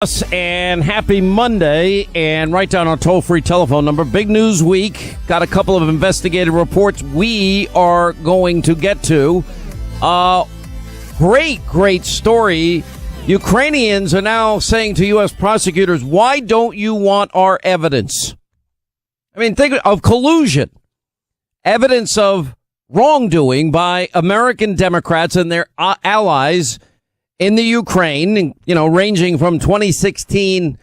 And happy Monday, and write down our toll-free telephone number. Big news week. Got a couple of investigative reports we are going to get to. Great story. Ukrainians are now saying to U.S. prosecutors, why don't you want our evidence? I mean, think of collusion. Evidence of wrongdoing by American Democrats and their allies in the Ukraine, ranging from 2016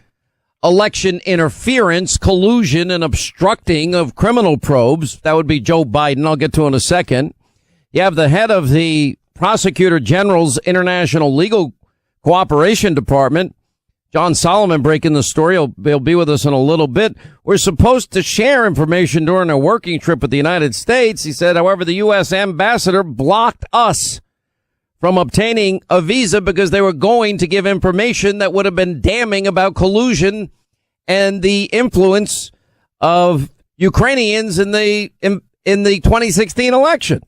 election interference, collusion, and obstructing of criminal probes. That would be Joe Biden. I'll get to in a second. You have the head of the Prosecutor General's International Legal Cooperation Department, John Solomon, breaking the story. He'll be with us in a little bit. We're supposed to share information during a working trip with the United States. He said, however, the U.S. ambassador blocked us from obtaining a visa because they were going to give information that would have been damning about collusion and the influence of Ukrainians in the 2016 election.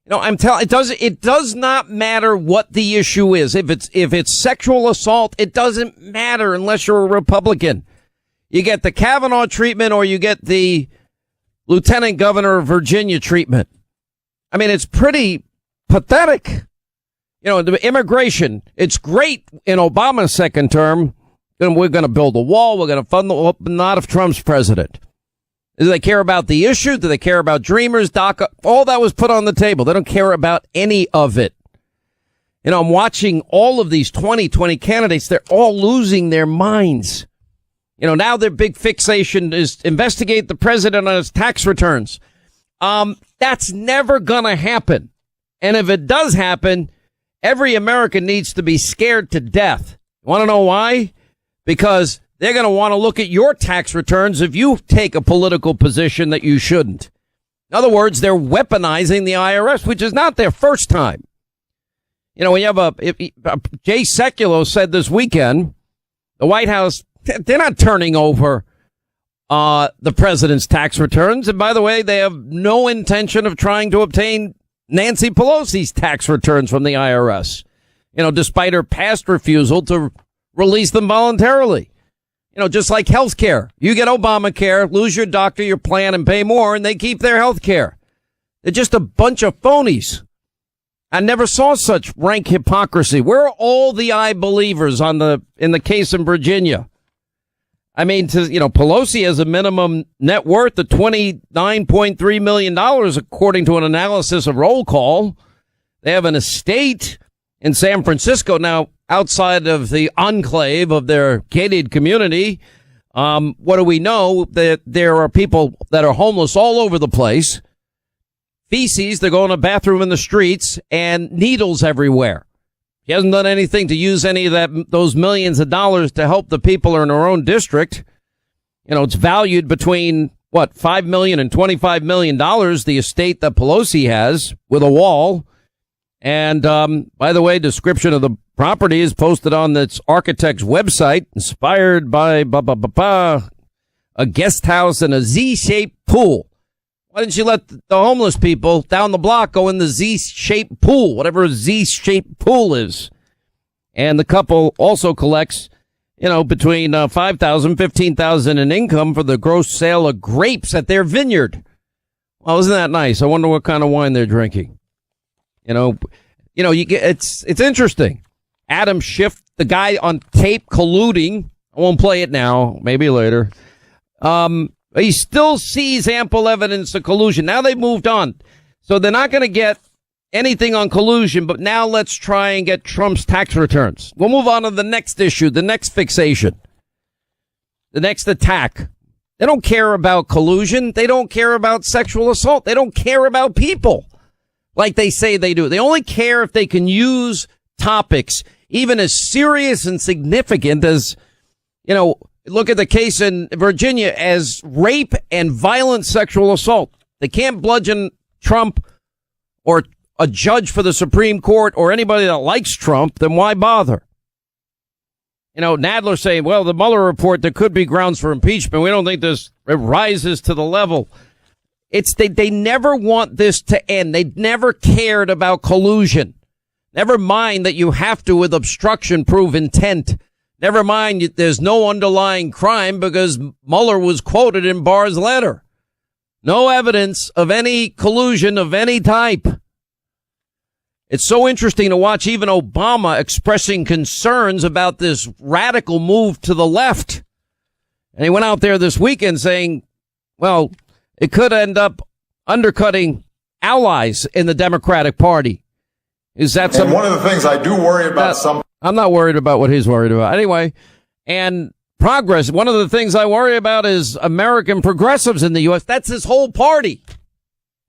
It does not matter what the issue is. If it's sexual assault, it doesn't matter unless you're a Republican. You get the Kavanaugh treatment or you get the Lieutenant Governor of Virginia treatment. I mean, it's pretty pathetic. The immigration, it's great in Obama's second term. And we're going to build a wall. We're going to fund not if Trump's president. Do they care about the issue? Do they care about Dreamers, DACA? All that was put on the table. They don't care about any of it. I'm watching all of these 2020 candidates. They're all losing their minds. Now their big fixation is investigate the president on his tax returns. That's never going to happen. And if it does happen, every American needs to be scared to death. Want to know why? Because they're going to want to look at your tax returns if you take a political position that you shouldn't. In other words, they're weaponizing the IRS, which is not their first time. We have Jay Sekulow said this weekend, the White House, they're not turning over the president's tax returns. And by the way, they have no intention of trying to obtain Nancy Pelosi's tax returns from the IRS, despite her past refusal to release them voluntarily. Just like health care. You get Obamacare, lose your doctor, your plan, and pay more, and they keep their health care. They're just a bunch of phonies. I never saw such rank hypocrisy. Where are all the I believers in the case in Virginia? I mean, Pelosi has a minimum net worth of $29.3 million, according to an analysis of Roll Call. They have an estate in San Francisco now, outside of the enclave of their gated community. What do we know? That there are people that are homeless all over the place. Feces, they're going to bathroom in the streets, and needles everywhere. She hasn't done anything to use any of those millions of dollars to help the people in her own district. It's valued between, $5 million and $25 million, the estate that Pelosi has with a wall. And, by the way, description of the property is posted on its architect's website, inspired by a guest house and a Z-shaped pool. Why didn't you let the homeless people down the block go in the Z-shaped pool, whatever a Z-shaped pool is? And the couple also collects, between $5,000, $15,000 in income for the gross sale of grapes at their vineyard. Well, isn't that nice? I wonder what kind of wine they're drinking. It's interesting. Adam Schiff, the guy on tape colluding. I won't play it now, maybe later. He still sees ample evidence of collusion. Now they've moved on. So they're not going to get anything on collusion, but now let's try and get Trump's tax returns. We'll move on to the next issue, the next fixation, the next attack. They don't care about collusion. They don't care about sexual assault. They don't care about people like they say they do. They only care if they can use topics even as serious and significant as, look at the case in Virginia as rape and violent sexual assault. They can't bludgeon Trump or a judge for the Supreme Court or anybody that likes Trump, then why bother? Nadler saying, well, the Mueller report, there could be grounds for impeachment. We don't think it rises to the level. They never want this to end. They never cared about collusion. Never mind that you have to, with obstruction, prove intent Never mind, there's no underlying crime because Mueller was quoted in Barr's letter. No evidence of any collusion of any type. It's so interesting to watch even Obama expressing concerns about this radical move to the left. And he went out there this weekend saying, well, it could end up undercutting allies in the Democratic Party. Is that something? And one of the things I do worry about I'm not worried about what he's worried about. Anyway, and progress. One of the things I worry about is American progressives in the U.S. That's his whole party.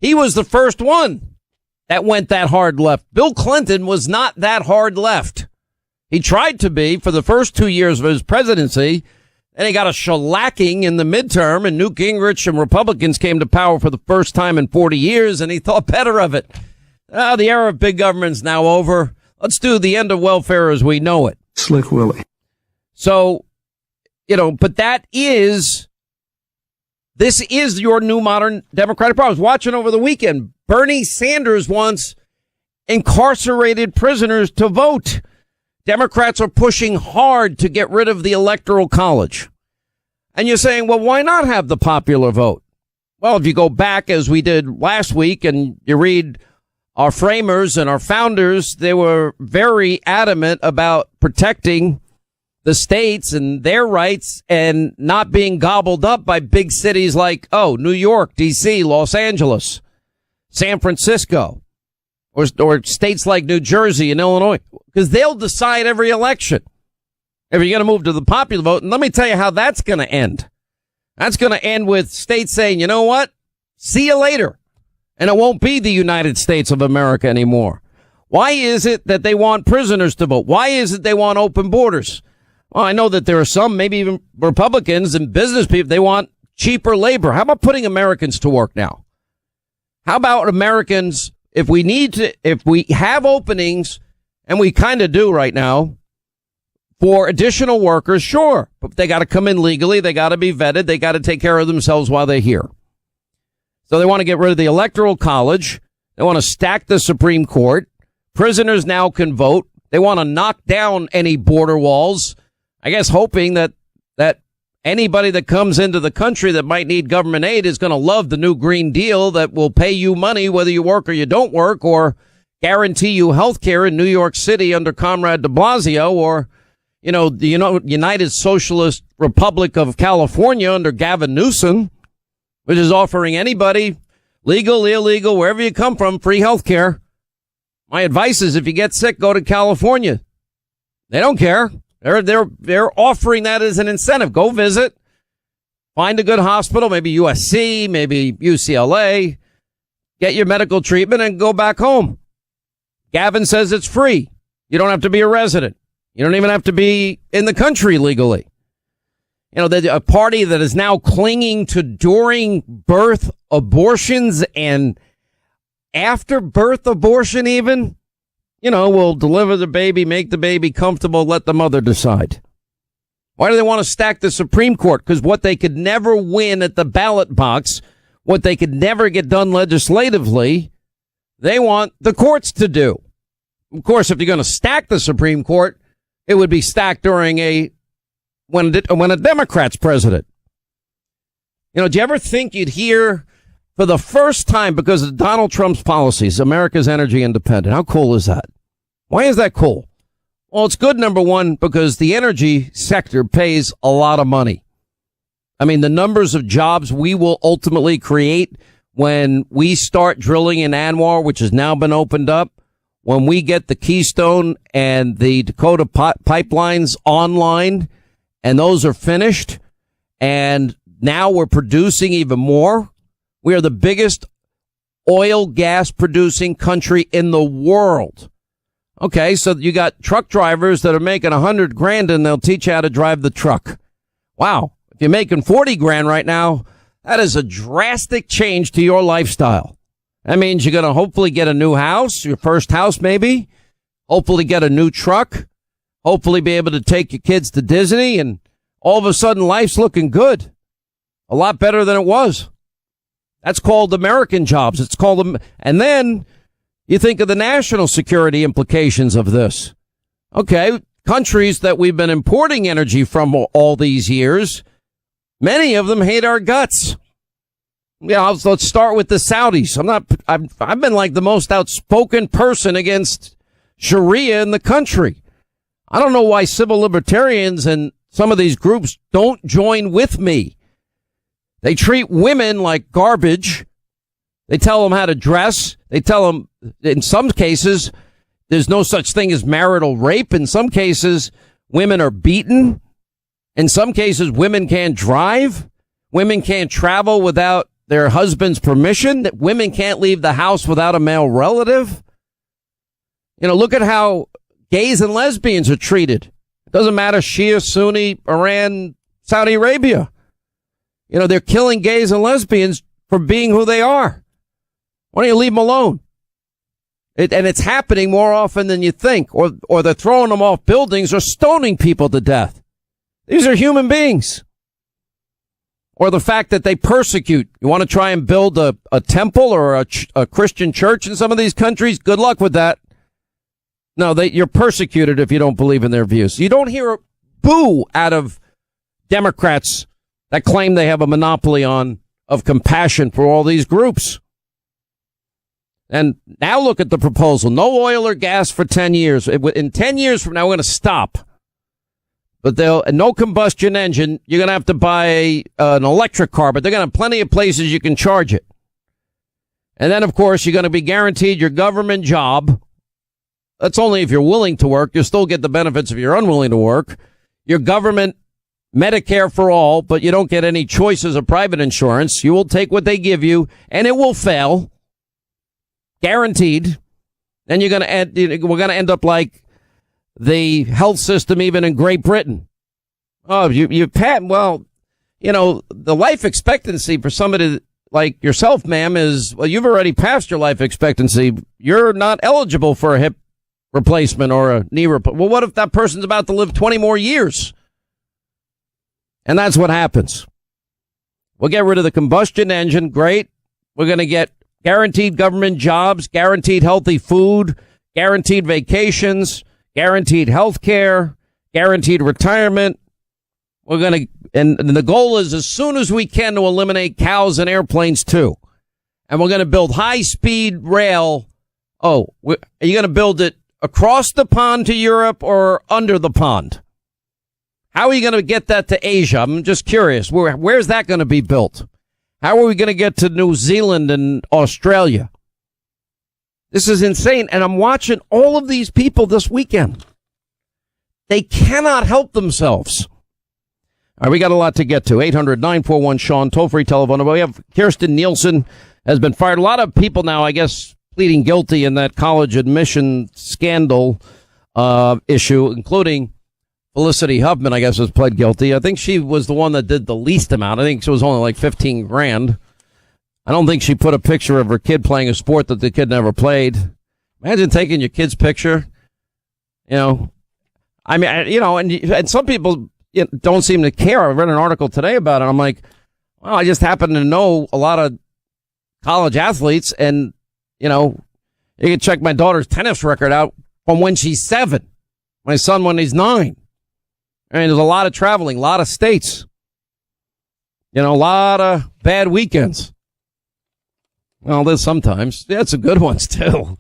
He was the first one that went that hard left. Bill Clinton was not that hard left. He tried to be for the first 2 years of his presidency. And he got a shellacking in the midterm, and Newt Gingrich and Republicans came to power for the first time in 40 years, and he thought better of it. The era of big government's now over. Let's do the end of welfare as we know it. Slick Willie. So, but this is your new modern Democratic Party. I was watching over the weekend. Bernie Sanders wants incarcerated prisoners to vote. Democrats are pushing hard to get rid of the Electoral College. And you're saying, well, why not have the popular vote? Well, if you go back as we did last week and you read our framers and our founders, they were very adamant about protecting the states and their rights and not being gobbled up by big cities like, New York, D.C., Los Angeles, San Francisco, or states like New Jersey and Illinois, because they'll decide every election if you're going to move to the popular vote. And let me tell you how that's going to end. That's going to end with states saying, you know what? See you later. And it won't be the United States of America anymore. Why is it that they want prisoners to vote? Why is it they want open borders? Well, I know that there are some, maybe even Republicans and business people, they want cheaper labor. How about putting Americans to work now? How about Americans, if we have openings, and we kind of do right now, for additional workers, sure, but they got to come in legally. They got to be vetted. They got to take care of themselves while they're here. So they want to get rid of the Electoral College. They want to stack the Supreme Court. Prisoners now can vote. They want to knock down any border walls, I guess hoping that anybody that comes into the country that might need government aid is going to love the new Green Deal that will pay you money whether you work or you don't work, or guarantee you health care in New York City under Comrade de Blasio, or, the United Socialist Republic of California under Gavin Newsom, which is offering anybody, legal, illegal, wherever you come from, free health care. My advice is if you get sick, go to California. They don't care. They're offering that as an incentive. Go visit, find a good hospital, maybe USC, maybe UCLA, get your medical treatment and go back home. Gavin says it's free. You don't have to be a resident. You don't even have to be in the country legally. A party that is now clinging to during birth abortions and after birth abortion even, will deliver the baby, make the baby comfortable, let the mother decide. Why do they want to stack the Supreme Court? Because what they could never win at the ballot box, what they could never get done legislatively, they want the courts to do. Of course, if you're going to stack the Supreme Court, it would be stacked during when a Democrat's president. Do you ever think you'd hear for the first time, because of Donald Trump's policies, America's energy independent? How cool is that? Why is that cool? Well, it's good, number one, because the energy sector pays a lot of money. I mean, the numbers of jobs we will ultimately create when we start drilling in Anwar, which has now been opened up, when we get the Keystone and the Dakota pipelines online, and those are finished, and now we're producing even more. We are the biggest oil gas producing country in the world. Okay, so you got truck drivers that are making $100,000 and they'll teach you how to drive the truck. Wow. If you're making $40,000 right now, that is a drastic change to your lifestyle. That means you're going to hopefully get a new house, your first house maybe, hopefully get a new truck, hopefully be able to take your kids to Disney, and all of a sudden life's looking good. A lot better than it was. That's called American jobs. It's called them. And then you think of the national security implications of this. Okay, countries that we've been importing energy from all these years, many of them hate our guts. Yeah, let's start with the Saudis. I've been like the most outspoken person against Sharia in the country. I don't know why civil libertarians and some of these groups don't join with me. They treat women like garbage. They tell them how to dress. They tell them, in some cases, there's no such thing as marital rape. In some cases, women are beaten. In some cases, women can't drive. Women can't travel without their husband's permission. That women can't leave the house without a male relative. You know, look at how gays and lesbians are treated. It doesn't matter Shia, Sunni, Iran, Saudi Arabia. You know, they're killing gays and lesbians for being who they are. Why don't you leave them alone? And it's happening more often than you think. Or they're throwing them off buildings or stoning people to death. These are human beings. Or the fact that they persecute. You want to try and build a temple or a Christian church in some of these countries? Good luck with that. No, you're persecuted if you don't believe in their views. You don't hear a boo out of Democrats that claim they have a monopoly of compassion for all these groups. And now look at the proposal. No oil or gas for 10 years. In 10 years from now, we're going to stop. But no combustion engine. You're going to have to buy an electric car, but they're going to have plenty of places you can charge it. And then, of course, you're going to be guaranteed your government job. That's only if you're willing to work. You'll still get the benefits if you're unwilling to work. Your government Medicare for all, but you don't get any choices of private insurance. You will take what they give you, and it will fail. Guaranteed. Then we're going to end up like the health system even in Great Britain. Oh, well, you know, the life expectancy for somebody like yourself, ma'am, is, well, you've already passed your life expectancy. You're not eligible for a hip replacement or a knee replacement. Well, what if that person's about to live 20 more years? And that's what happens. We'll get rid of the combustion engine. Great. We're going to get guaranteed government jobs, guaranteed healthy food, guaranteed vacations, guaranteed health care, guaranteed retirement. We're going to, and the goal is as soon as we can to eliminate cows and airplanes too. And we're going to build high speed rail. Oh, are you going to build it across the pond to Europe or under the pond? How are you going to get that to Asia? I'm just curious. Where's that going to be built? How are we going to get to New Zealand and Australia? This is insane. And I'm watching all of these people this weekend. They cannot help themselves. All right, we got a lot to get to. 800-941-SEAN, toll-free telephone number. We have Kirstjen Nielsen has been fired. A lot of people now, I guess, pleading guilty in that college admission scandal issue, including Felicity Huffman, I guess, has pled guilty. I think she was the one that did the least amount. I think it was only like $15,000. I don't think she put a picture of her kid playing a sport that the kid never played. Imagine taking your kid's picture. You know, I mean, and some people don't seem to care. I read an article today about it. I'm like, well, I just happen to know a lot of college athletes, and, you can check my daughter's tennis record out from when she's 7. My son when he's 9. I mean, there's a lot of traveling, a lot of states, a lot of bad weekends. Well, there's sometimes. Yeah, some good ones, too. All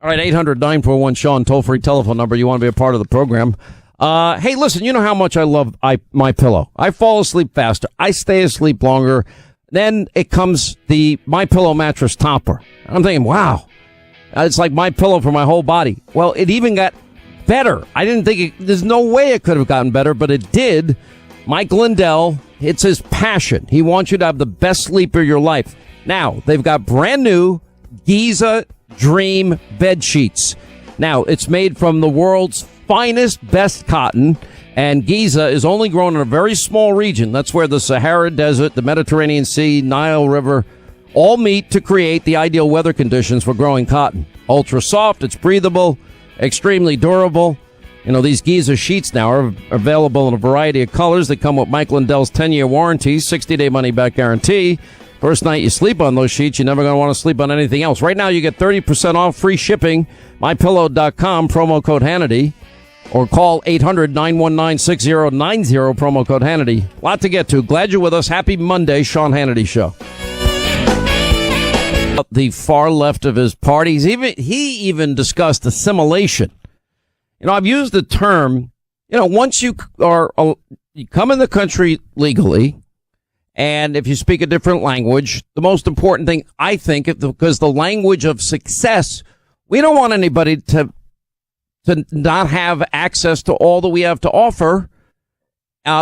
right, 800-941-SEAN, toll-free telephone number. You want to be a part of the program. Hey, listen, you know how much I love My Pillow. I fall asleep faster. I stay asleep longer. Then it comes the My Pillow mattress topper. I'm thinking, wow, it's like My Pillow for my whole body. Well, it even got better. I didn't think there's no way it could have gotten better, but it did. Mike Lindell, it's his passion. He wants you to have the best sleep of your life. Now, they've got brand new Giza Dream bed sheets. Now, it's made from the world's finest, best cotton, and Giza is only grown in a very small region. That's where the Sahara Desert, the Mediterranean Sea, Nile River all meet to create the ideal weather conditions for growing cotton. Ultra soft, it's breathable, extremely durable. These Giza sheets now are available in a variety of colors. They come with Mike Lindell's 10-year warranty, 60-day money-back guarantee. First night you sleep on those sheets, you're never going to want to sleep on anything else. Right now, you get 30% off, free shipping. MyPillow.com, promo code Hannity. or call 800-919-6090, promo code Hannity. A lot to get to. Glad you're with us. Happy Monday, Sean Hannity Show. The far left of his party, he even discussed assimilation. I've used the term, once you come in the country legally, and if you speak a different language, the most important thing, I think, because the language of success, we don't want anybody to not have access to all that we have to offer.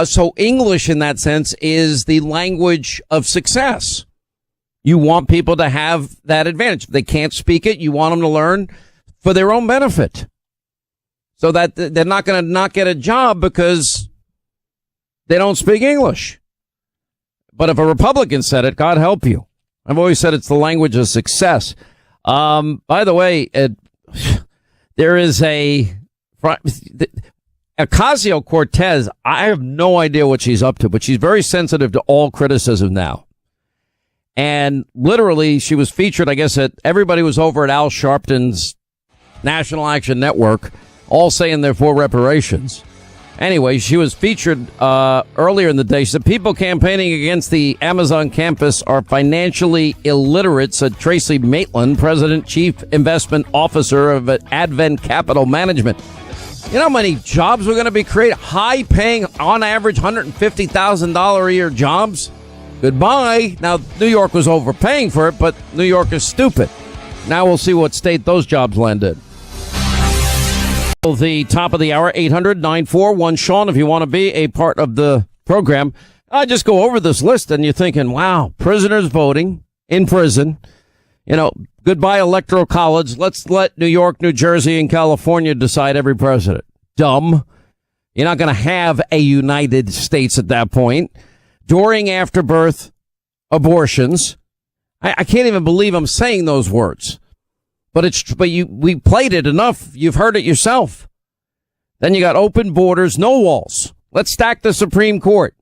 So English, in that sense, is the language of success. You want people to have that advantage. If they can't speak it, you want them to learn for their own benefit, so that they're not going to not get a job because they don't speak English. But if a Republican said it, God help you. I've always said it's the language of success. By the way, there is Ocasio-Cortez. I have no idea what she's up to, but she's very sensitive to all criticism now. And literally, she was featured, I guess, everybody was over at Al Sharpton's National Action Network, all saying they're for reparations. Anyway, she was featured earlier in the day. She said people campaigning against the Amazon campus are financially illiterate, said Tracy Maitland, President Chief Investment Officer of Advent Capital Management. You know how many jobs we're going to be creating? High-paying, on average, $150,000 a year jobs? Goodbye. Now, New York was overpaying for it, but New York is stupid. Now we'll see what state those jobs landed. The top of the hour, 800-941-SEAN, if you want to be a part of the program. I just go over this list and you're thinking, wow, prisoners voting in prison. Goodbye electoral college. Let's let New York, New Jersey, and California decide every president. Dumb. You're not going to have a United States at that point. During afterbirth abortions. I can't even believe I'm saying those words. But we played it enough. You've heard it yourself. Then you got open borders, no walls. Let's stack the Supreme Court.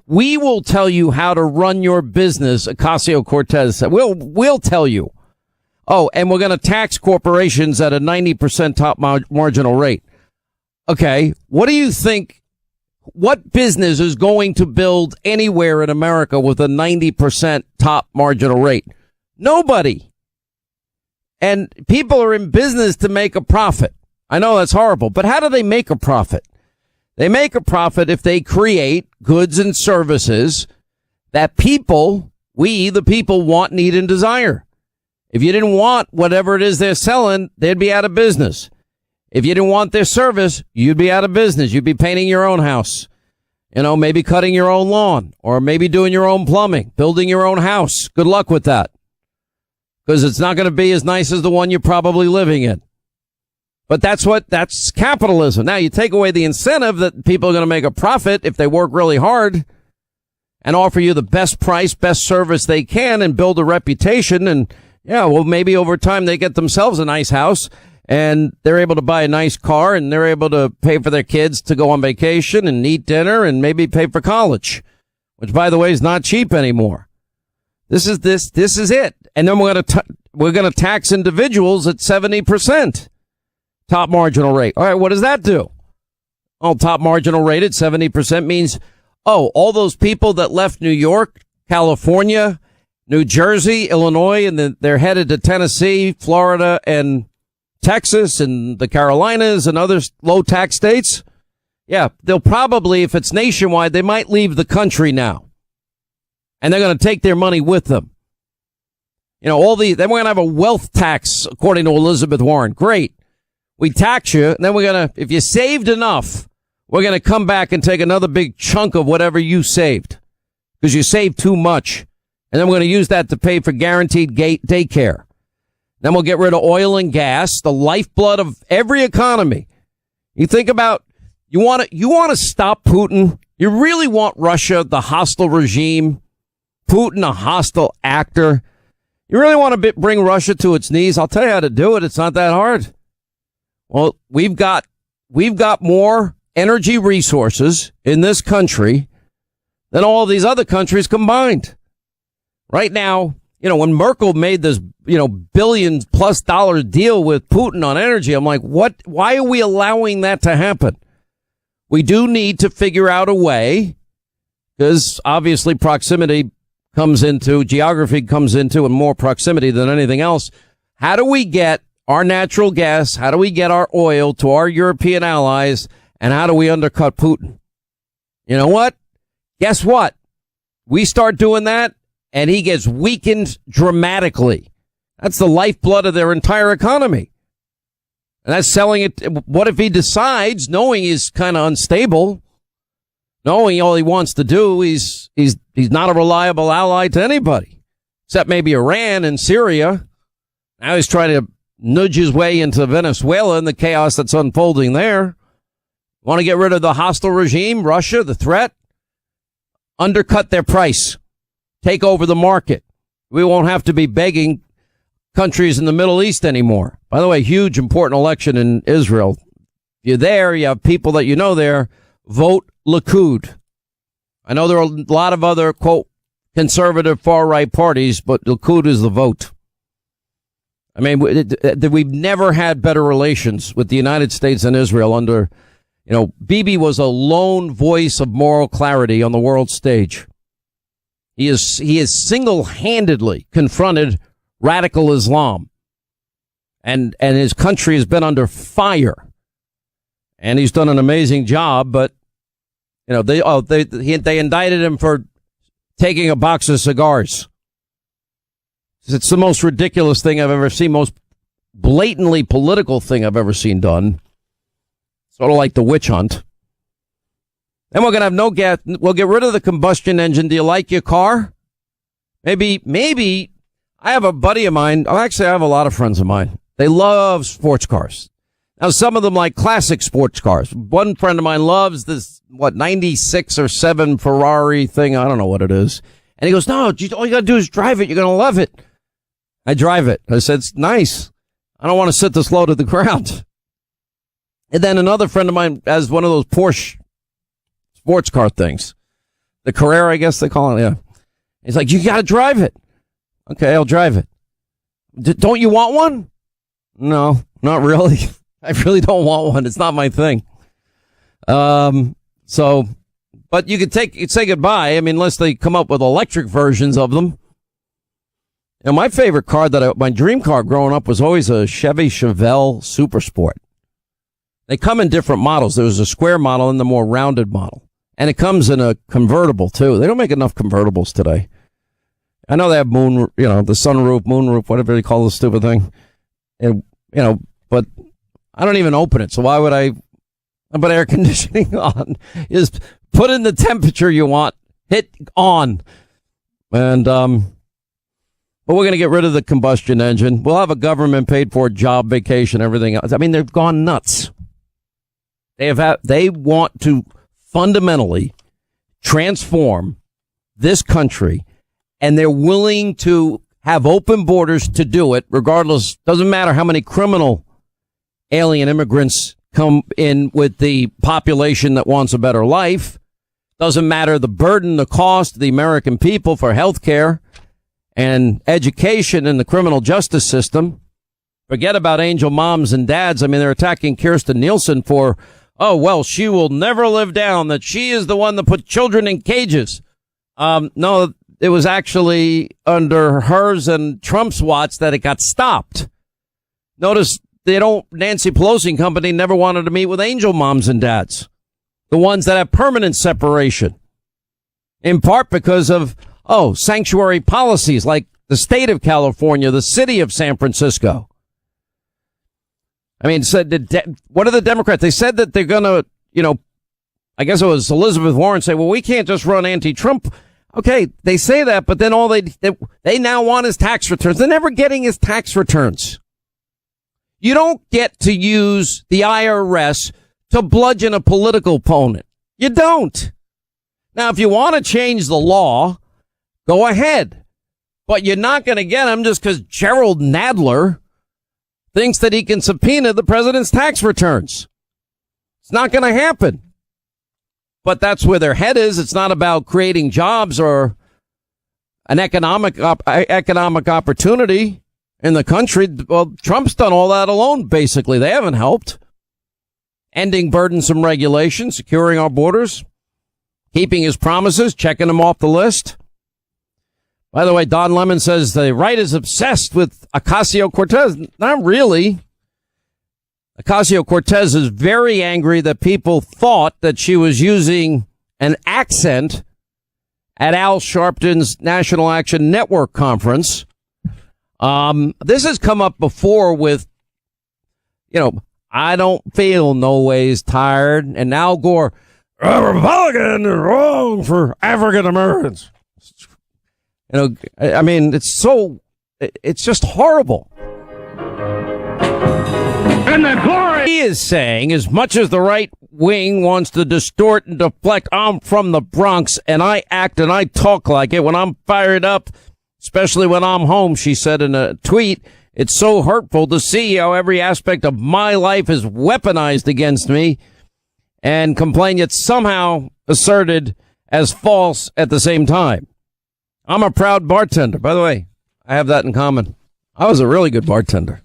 We will tell you how to run your business, Ocasio-Cortez said. We'll tell you. Oh, and we're going to tax corporations at a 90% top marginal rate. Okay. What do you think? What business is going to build anywhere in America with a 90% top marginal rate? Nobody. And people are in business to make a profit. I know that's horrible, but how do they make a profit? They make a profit if they create goods and services that we, the people, want, need, and desire. If you didn't want whatever it is they're selling, they'd be out of business. If you didn't want their service, you'd be out of business. You'd be painting your own house, maybe cutting your own lawn, or maybe doing your own plumbing, building your own house. Good luck with that, because it's not going to be as nice as the one you're probably living in. But that's capitalism. Now, you take away the incentive that people are going to make a profit if they work really hard and offer you the best price, best service they can and build a reputation. And maybe over time they get themselves a nice house. And they're able to buy a nice car, and they're able to pay for their kids to go on vacation and eat dinner and maybe pay for college, which, by the way, is not cheap anymore. This is it. And then we're going to tax individuals at 70% top marginal rate. All right. What does that do? Oh, top marginal rate at 70% means, all those people that left New York, California, New Jersey, Illinois, and then they're headed to Tennessee, Florida, and Texas and the Carolinas and other low tax states. Yeah, they'll probably, if it's nationwide, they might leave the country now. And they're going to take their money with them. Then we're going to have a wealth tax, according to Elizabeth Warren. Great. We tax you, and then if you saved enough, we're going to come back and take another big chunk of whatever you saved, because you saved too much. And then we're going to use that to pay for guaranteed daycare. Then we'll get rid of oil and gas, the lifeblood of every economy. You think about, you want to stop Putin? You really want Russia, the hostile regime, Putin, a hostile actor? You really want to bring Russia to its knees? I'll tell you how to do it. It's not that hard. Well, we've got more energy resources in this country than all of these other countries combined. Right now, when Merkel made this, billion plus dollar deal with Putin on energy, I'm like, why are we allowing that to happen? We do need to figure out a way, because obviously geography comes into, and more proximity than anything else. How do we get our natural gas? How do we get our oil to our European allies? And how do we undercut Putin? You know what? Guess what? We start doing that, and he gets weakened dramatically. That's the lifeblood of their entire economy. And that's selling it. What if he decides, knowing he's kind of unstable, knowing all he wants to do, he's not a reliable ally to anybody, except maybe Iran and Syria. Now he's trying to nudge his way into Venezuela and the chaos that's unfolding there. Want to get rid of the hostile regime, Russia, the threat, undercut their price, take over the market. We won't have to be begging countries in the Middle East anymore. By the way, huge important election in Israel. If you're there, you have people that you know there, vote Likud. I know there are a lot of other, quote, conservative far-right parties, but Likud is the vote. I mean, we've never had better relations with the United States and Israel under, Bibi was a lone voice of moral clarity on the world stage. He is single-handedly confronted radical Islam, and his country has been under fire, and he's done an amazing job. But they indicted him for taking a box of cigars. It's the most ridiculous thing I've ever seen, most blatantly political thing I've ever seen done. Sort of like the witch hunt. And we're going to have no gas. We'll get rid of the combustion engine. Do you like your car? Maybe. I have a buddy of mine. Actually, I have a lot of friends of mine. They love sports cars. Now, some of them like classic sports cars. One friend of mine loves this, 96 or 7 Ferrari thing. I don't know what it is. And he goes, no, all you got to do is drive it. You're going to love it. I drive it. I said, it's nice. I don't want to sit this low to the ground. And then another friend of mine has one of those Porsche sports car things. The Carrera, I guess they call it. Yeah. He's like, you got to drive it. Okay, I'll drive it. Don't you want one? No, not really. I really don't want one. It's not my thing. But you could say goodbye. I mean, unless they come up with electric versions of them. My favorite car my dream car growing up was always a Chevy Chevelle Super Sport. They come in different models. There was a square model and the more rounded model. And it comes in a convertible too. They don't make enough convertibles today. I know they have the sunroof, moonroof, whatever they call the stupid thing. And, but I don't even open it. So why would I put air conditioning on? Just put in the temperature you want, hit on. And, but we're going to get rid of the combustion engine. We'll have a government paid for job, vacation, everything else. I mean, they've gone nuts. They want to fundamentally transform this country, and they're willing to have open borders to do it, regardless. Doesn't matter how many criminal alien immigrants come in with the population that wants a better life. Doesn't matter the burden, the cost to the American people for health care and education in the criminal justice system. Forget about angel moms and dads. I mean, they're attacking Kirstjen Nielsen for, she will never live down that she is the one that put children in cages. No, it was actually under hers and Trump's watch that it got stopped. Notice Nancy Pelosi and company never wanted to meet with angel moms and dads, the ones that have permanent separation, in part because of, sanctuary policies like the state of California, the city of San Francisco. I mean, what are the Democrats? They said that they're going to, I guess it was Elizabeth Warren say, well, we can't just run anti-Trump. Okay, they say that, but then all they now want is tax returns. They're never getting his tax returns. You don't get to use the IRS to bludgeon a political opponent. You don't. Now, if you want to change the law, go ahead. But you're not going to get him just because Gerald Nadler thinks that he can subpoena the president's tax returns. It's not going to happen. But that's where their head is. It's not about creating jobs or an economic opportunity in the country. Well, Trump's done all that alone, basically. They haven't helped. Ending burdensome regulation, securing our borders, keeping his promises, checking them off the list. By the way, Don Lemon says the right is obsessed with Ocasio-Cortez. Not really. Ocasio-Cortez is very angry that people thought that she was using an accent at Al Sharpton's National Action Network conference. This has come up before with, I don't feel no ways tired. And Al Gore, a Republican is wrong for African Americans. I mean, it's just horrible. And the glory he is saying, as much as the right wing wants to distort and deflect, I'm from the Bronx and I act and I talk like it when I'm fired up, especially when I'm home, she said in a tweet. It's so hurtful to see how every aspect of my life is weaponized against me and complained yet somehow asserted as false at the same time. I'm a proud bartender. By the way, I have that in common. I was a really good bartender.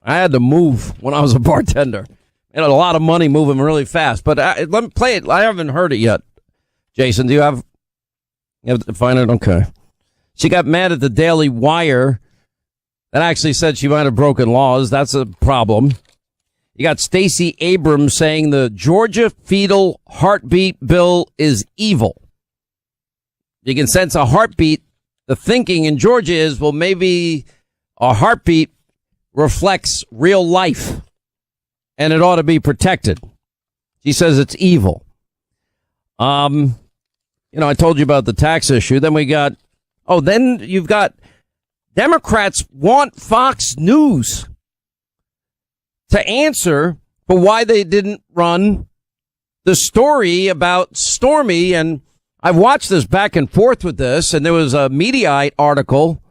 I had to move when I was a bartender. I had a lot of money moving really fast. But let me play it. I haven't heard it yet. Jason, do you have to find it? Okay. She got mad at the Daily Wire. That actually said she might have broken laws. That's a problem. You got Stacey Abrams saying the Georgia fetal heartbeat bill is evil. You can sense a heartbeat. The thinking in Georgia is, well, maybe a heartbeat reflects real life and it ought to be protected. She says it's evil. I told you about the tax issue. Then then you've got Democrats want Fox News to answer for why they didn't run the story about Stormy. And I've watched this back and forth with this, and there was a Mediaite article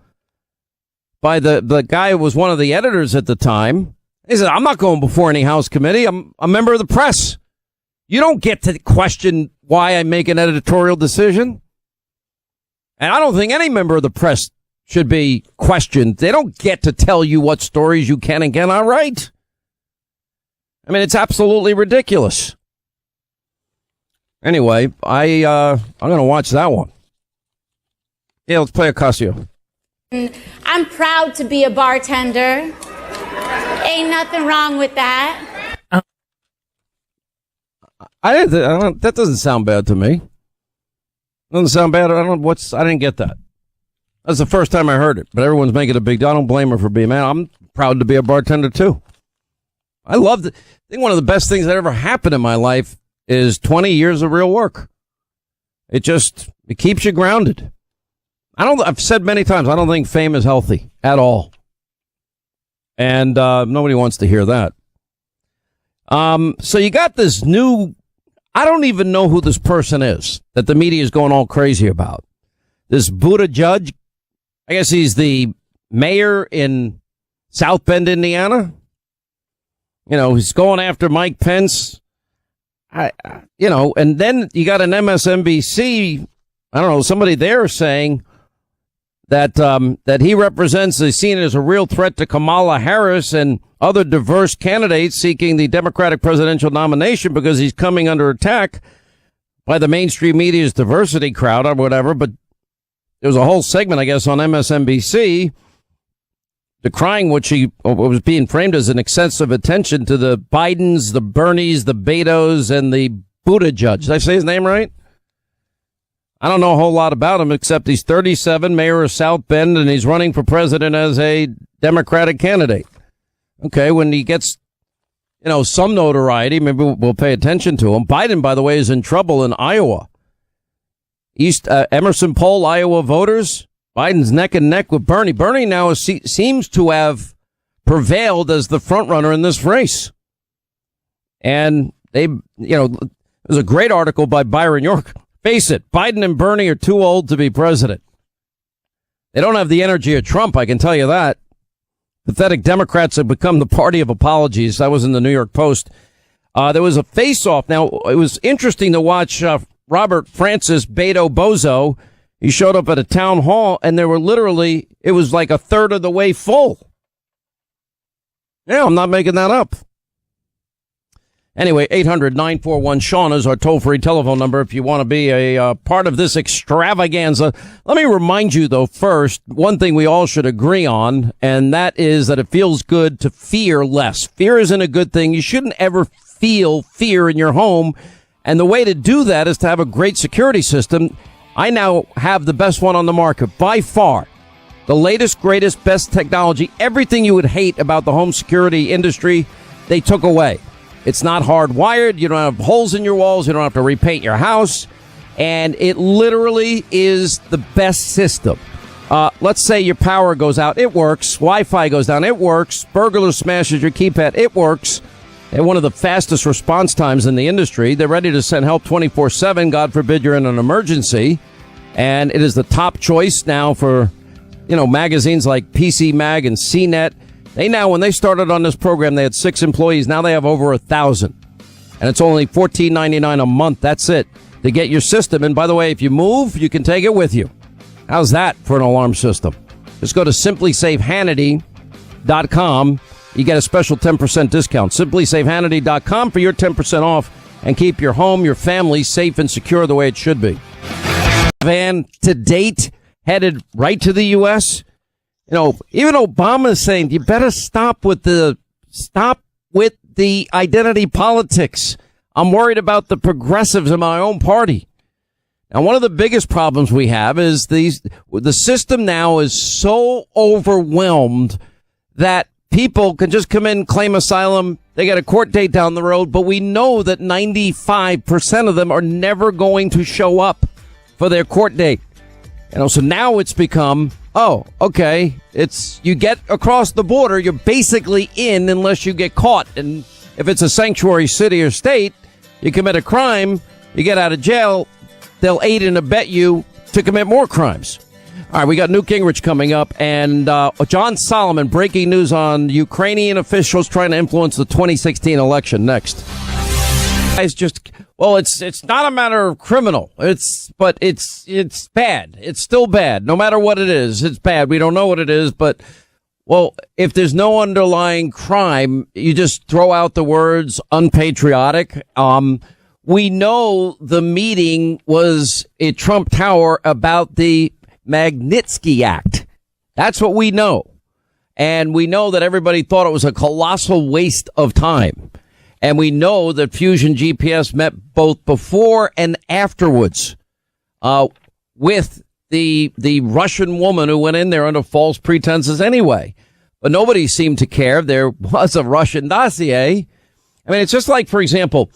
by the guy who was one of the editors at the time. He said, I'm not going before any House committee. I'm a member of the press. You don't get to question why I make an editorial decision. And I don't think any member of the press should be questioned. They don't get to tell you what stories you can and cannot write. I mean, it's absolutely ridiculous. Anyway, I'm going to watch that one. Yeah, let's play Ocasio. I'm proud to be a bartender. Ain't nothing wrong with that. That doesn't sound bad to me. Doesn't sound bad. I didn't get that. That's the first time I heard it, but everyone's making a big deal. I don't blame her for being mad. I'm proud to be a bartender too. I think one of the best things that ever happened in my life is 20 years of real work. It keeps you grounded. I've said many times, I don't think fame is healthy at all. And nobody wants to hear that. So you got this new, I don't even know who this person is that the media is going all crazy about. This Buddha judge, I guess he's the mayor in South Bend, Indiana. He's going after Mike Pence. And then you got an MSNBC, I don't know, somebody there saying that he is seen as a real threat to Kamala Harris and other diverse candidates seeking the Democratic presidential nomination because he's coming under attack by the mainstream media's diversity crowd or whatever. But there was a whole segment, I guess, on MSNBC decrying what was being framed as an excessive attention to the Bidens, the Bernies, the Betos, and the Buddha judge. Did I say his name right? I don't know a whole lot about him, except he's 37, mayor of South Bend, and he's running for president as a Democratic candidate. Okay, when he gets, some notoriety, maybe we'll pay attention to him. Biden, by the way, is in trouble in Iowa. Emerson poll, Iowa voters, Biden's neck and neck with Bernie. Bernie now seems to have prevailed as the front runner in this race. And there's a great article by Byron York. Face it, Biden and Bernie are too old to be president. They don't have the energy of Trump, I can tell you that. Pathetic Democrats have become the party of apologies. That was in the New York Post. There was a face-off. Now, it was interesting to watch Robert Francis Beto Bozo. He showed up at a town hall and it was like a third of the way full. Yeah, I'm not making that up. Anyway, 800-941-SEAN is our toll-free telephone number if you want to be a part of this extravaganza. Let me remind you, though, first, one thing we all should agree on, and that is that it feels good to fear less. Fear isn't a good thing. You shouldn't ever feel fear in your home. And the way to do that is to have a great security system. I now have the best one on the market by far. The latest, greatest, best technology. Everything you would hate about the home security industry, they took away. It's not hardwired. You don't have holes in your walls. You don't have to repaint your house. And it literally is the best system. Let's say your power goes out. It works. Wi-Fi goes down. It works. Burglar smashes your keypad. It works. And one of the fastest response times in the industry. They're ready to send help 24/7. God forbid you're in an emergency. And it is the top choice now for, magazines like PC Mag and CNET. When they started on this program, they had 6 employees. Now they have over 1,000. And it's only $14.99 a month. That's it to get your system. And by the way, if you move, you can take it with you. How's that for an alarm system? Just go to simplysavehannity.com. You get a special 10% discount. Simplysavehannity.com for your 10% off and keep your home, your family safe and secure the way it should be. Van to date headed right to the U.S. Even Obama is saying you better stop with the identity politics. I'm worried about the progressives in my own party. Now, one of the biggest problems we have is the system now is so overwhelmed that people can just come in, claim asylum. They get a court date down the road, but we know that 95% of them are never going to show up for their court date. So now it's become, okay, you get across the border, you're basically in unless you get caught. And if it's a sanctuary city or state, you commit a crime, you get out of jail, they'll aid and abet you to commit more crimes. All right, we got Newt Gingrich coming up, and John Solomon, breaking news on Ukrainian officials trying to influence the 2016 election next. It's not a matter of criminal. It's bad. It's still bad. No matter what it is, it's bad. We don't know what it is, but if there's no underlying crime, you just throw out the words unpatriotic. We know the meeting was at Trump Tower about the Magnitsky Act. That's what we know. And we know that everybody thought it was a colossal waste of time. And we know that Fusion GPS met both before and afterwards with the Russian woman who went in there under false pretenses anyway. But nobody seemed to care. There was a Russian dossier. I mean, it's just like, for example,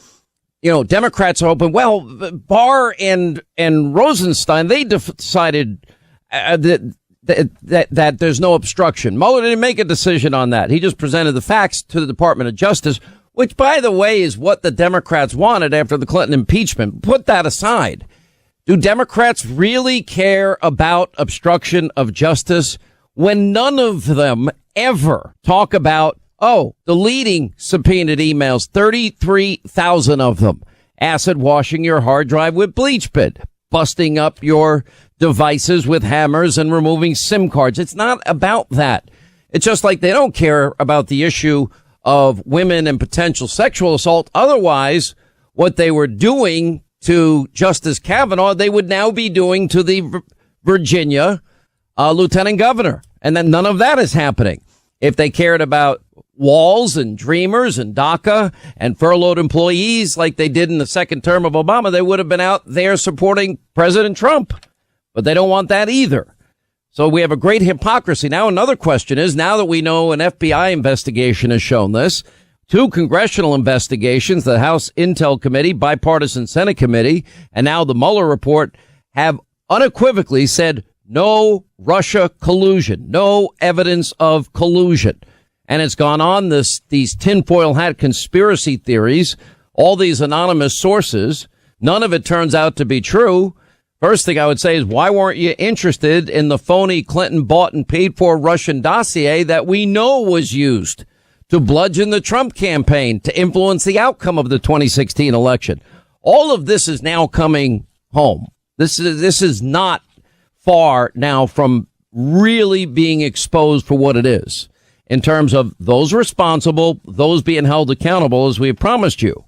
Democrats are open. Well, Barr and Rosenstein, they decided that there's no obstruction. Mueller didn't make a decision on that. He just presented the facts to the Department of Justice, which, by the way, is what the Democrats wanted after the Clinton impeachment. Put that aside. Do Democrats really care about obstruction of justice when none of them ever talk about, deleting subpoenaed emails, 33,000 of them, acid washing your hard drive with bleach bit, busting up your devices with hammers and removing SIM cards? It's not about that. It's just like they don't care about the issue of women and potential sexual assault. Otherwise, what they were doing to Justice Kavanaugh, they would now be doing to the Virginia lieutenant governor. And then none of that is happening. If they cared about walls and dreamers and DACA and furloughed employees like they did in the second term of Obama, they would have been out there supporting President Trump. But they don't want that either. So we have a great hypocrisy. Now, another question is, now that we know an FBI investigation has shown this, 2 congressional investigations, the House Intel Committee, bipartisan Senate committee, and now the Mueller report have unequivocally said no Russia collusion, no evidence of collusion. And it's gone on these tinfoil hat conspiracy theories, all these anonymous sources. None of it turns out to be true. First thing I would say is, why weren't you interested in the phony Clinton bought and paid for Russian dossier that we know was used to bludgeon the Trump campaign to influence the outcome of the 2016 election? All of this is now coming home. This is not far now from really being exposed for what it is in terms of those responsible, those being held accountable as we have promised you.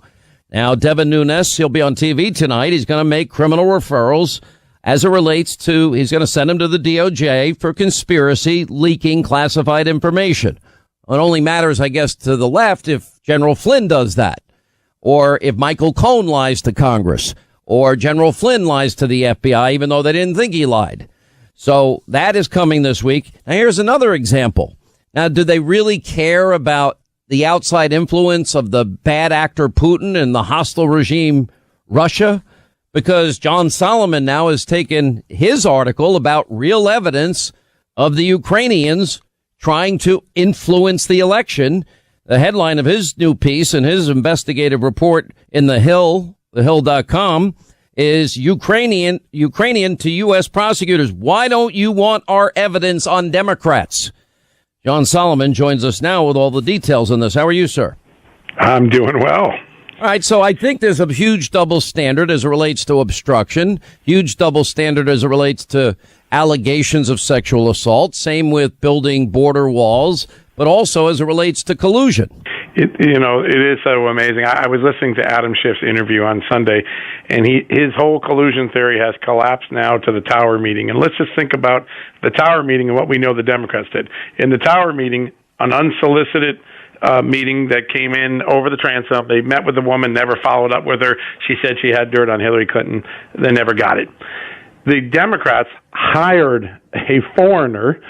Now, Devin Nunes, he'll be on TV tonight. He's going to make criminal referrals as it relates to, he's going to send him to the DOJ for conspiracy, leaking classified information. It only matters, I guess, to the left if General Flynn does that, or if Michael Cohen lies to Congress, or General Flynn lies to the FBI, even though they didn't think he lied. So that is coming this week. Now, here's another example. Now, do they really care about the outside influence of the bad actor Putin and the hostile regime Russia? Because John Solomon now has taken his article about real evidence of the Ukrainians trying to influence the election. The headline of his new piece and his investigative report in The Hill, thehill.com, is Ukrainian to U.S. prosecutors. Why don't you want our evidence on Democrats? John Solomon joins us now with all the details on this. How are you, sir? I'm doing well. All right, so I think there's a huge double standard as it relates to obstruction, huge double standard as it relates to allegations of sexual assault, same with building border walls, but also as it relates to collusion. It is so amazing. I was listening to Adam Schiff's interview on Sunday, and his whole collusion theory has collapsed now to the Tower meeting. And let's just think about the Tower meeting and what we know the Democrats did. In the Tower meeting, an unsolicited meeting that came in over the transom. They met with the woman, never followed up with her. She said she had dirt on Hillary Clinton. They never got it. The Democrats hired a foreigner,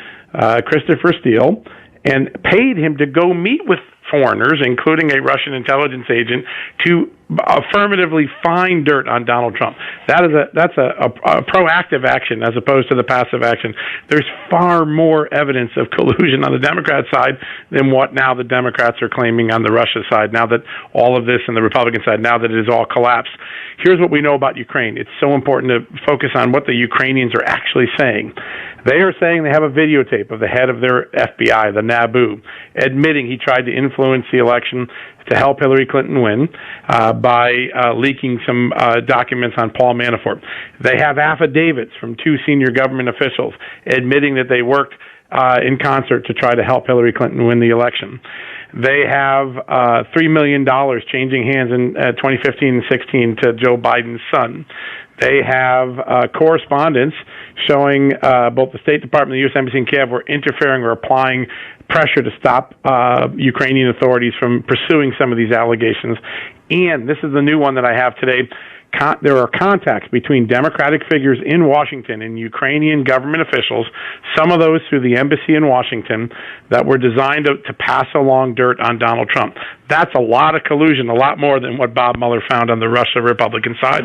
Christopher Steele, and paid him to go meet with foreigners, including a Russian intelligence agent, to affirmatively find dirt on Donald Trump. That's a proactive action as opposed to the passive action. There's far more evidence of collusion on the Democrat side than what now the Democrats are claiming on the Russia side, now that all of this and the Republican side, now that it has all collapsed. Here's what we know about Ukraine. It's so important to focus on what the Ukrainians are actually saying. They are saying they have a videotape of the head of their FBI, the Naboo, admitting he tried to influence the election to help Hillary Clinton win by leaking some documents on Paul Manafort. They have affidavits from two senior government officials admitting that they worked in concert to try to help Hillary Clinton win the election. They have $3 million changing hands in 2015 and 16 to Joe Biden's son. They have correspondence showing both the State Department and the U.S. Embassy in Kiev were interfering or applying pressure to stop Ukrainian authorities from pursuing some of these allegations. And this is the new one that I have today. There are contacts between Democratic figures in Washington and Ukrainian government officials, some of those through the embassy in Washington, that were designed to pass along dirt on Donald Trump. That's a lot of collusion, a lot more than what Bob Mueller found on the Russia Republican side.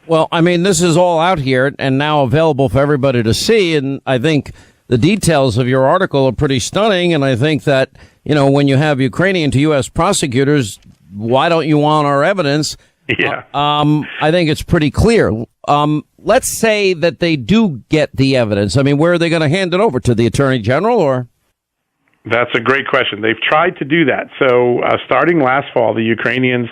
Well, I mean, this is all out here and now available for everybody to see. And I think the details of your article are pretty stunning. And I think that, when you have Ukrainian to U.S. prosecutors, why don't you want our evidence? Yeah. I think it's pretty clear. Let's say that they do get the evidence. I mean, where are they going to hand it over to the Attorney General or? That's a great question. They've tried to do that. So starting last fall, the Ukrainians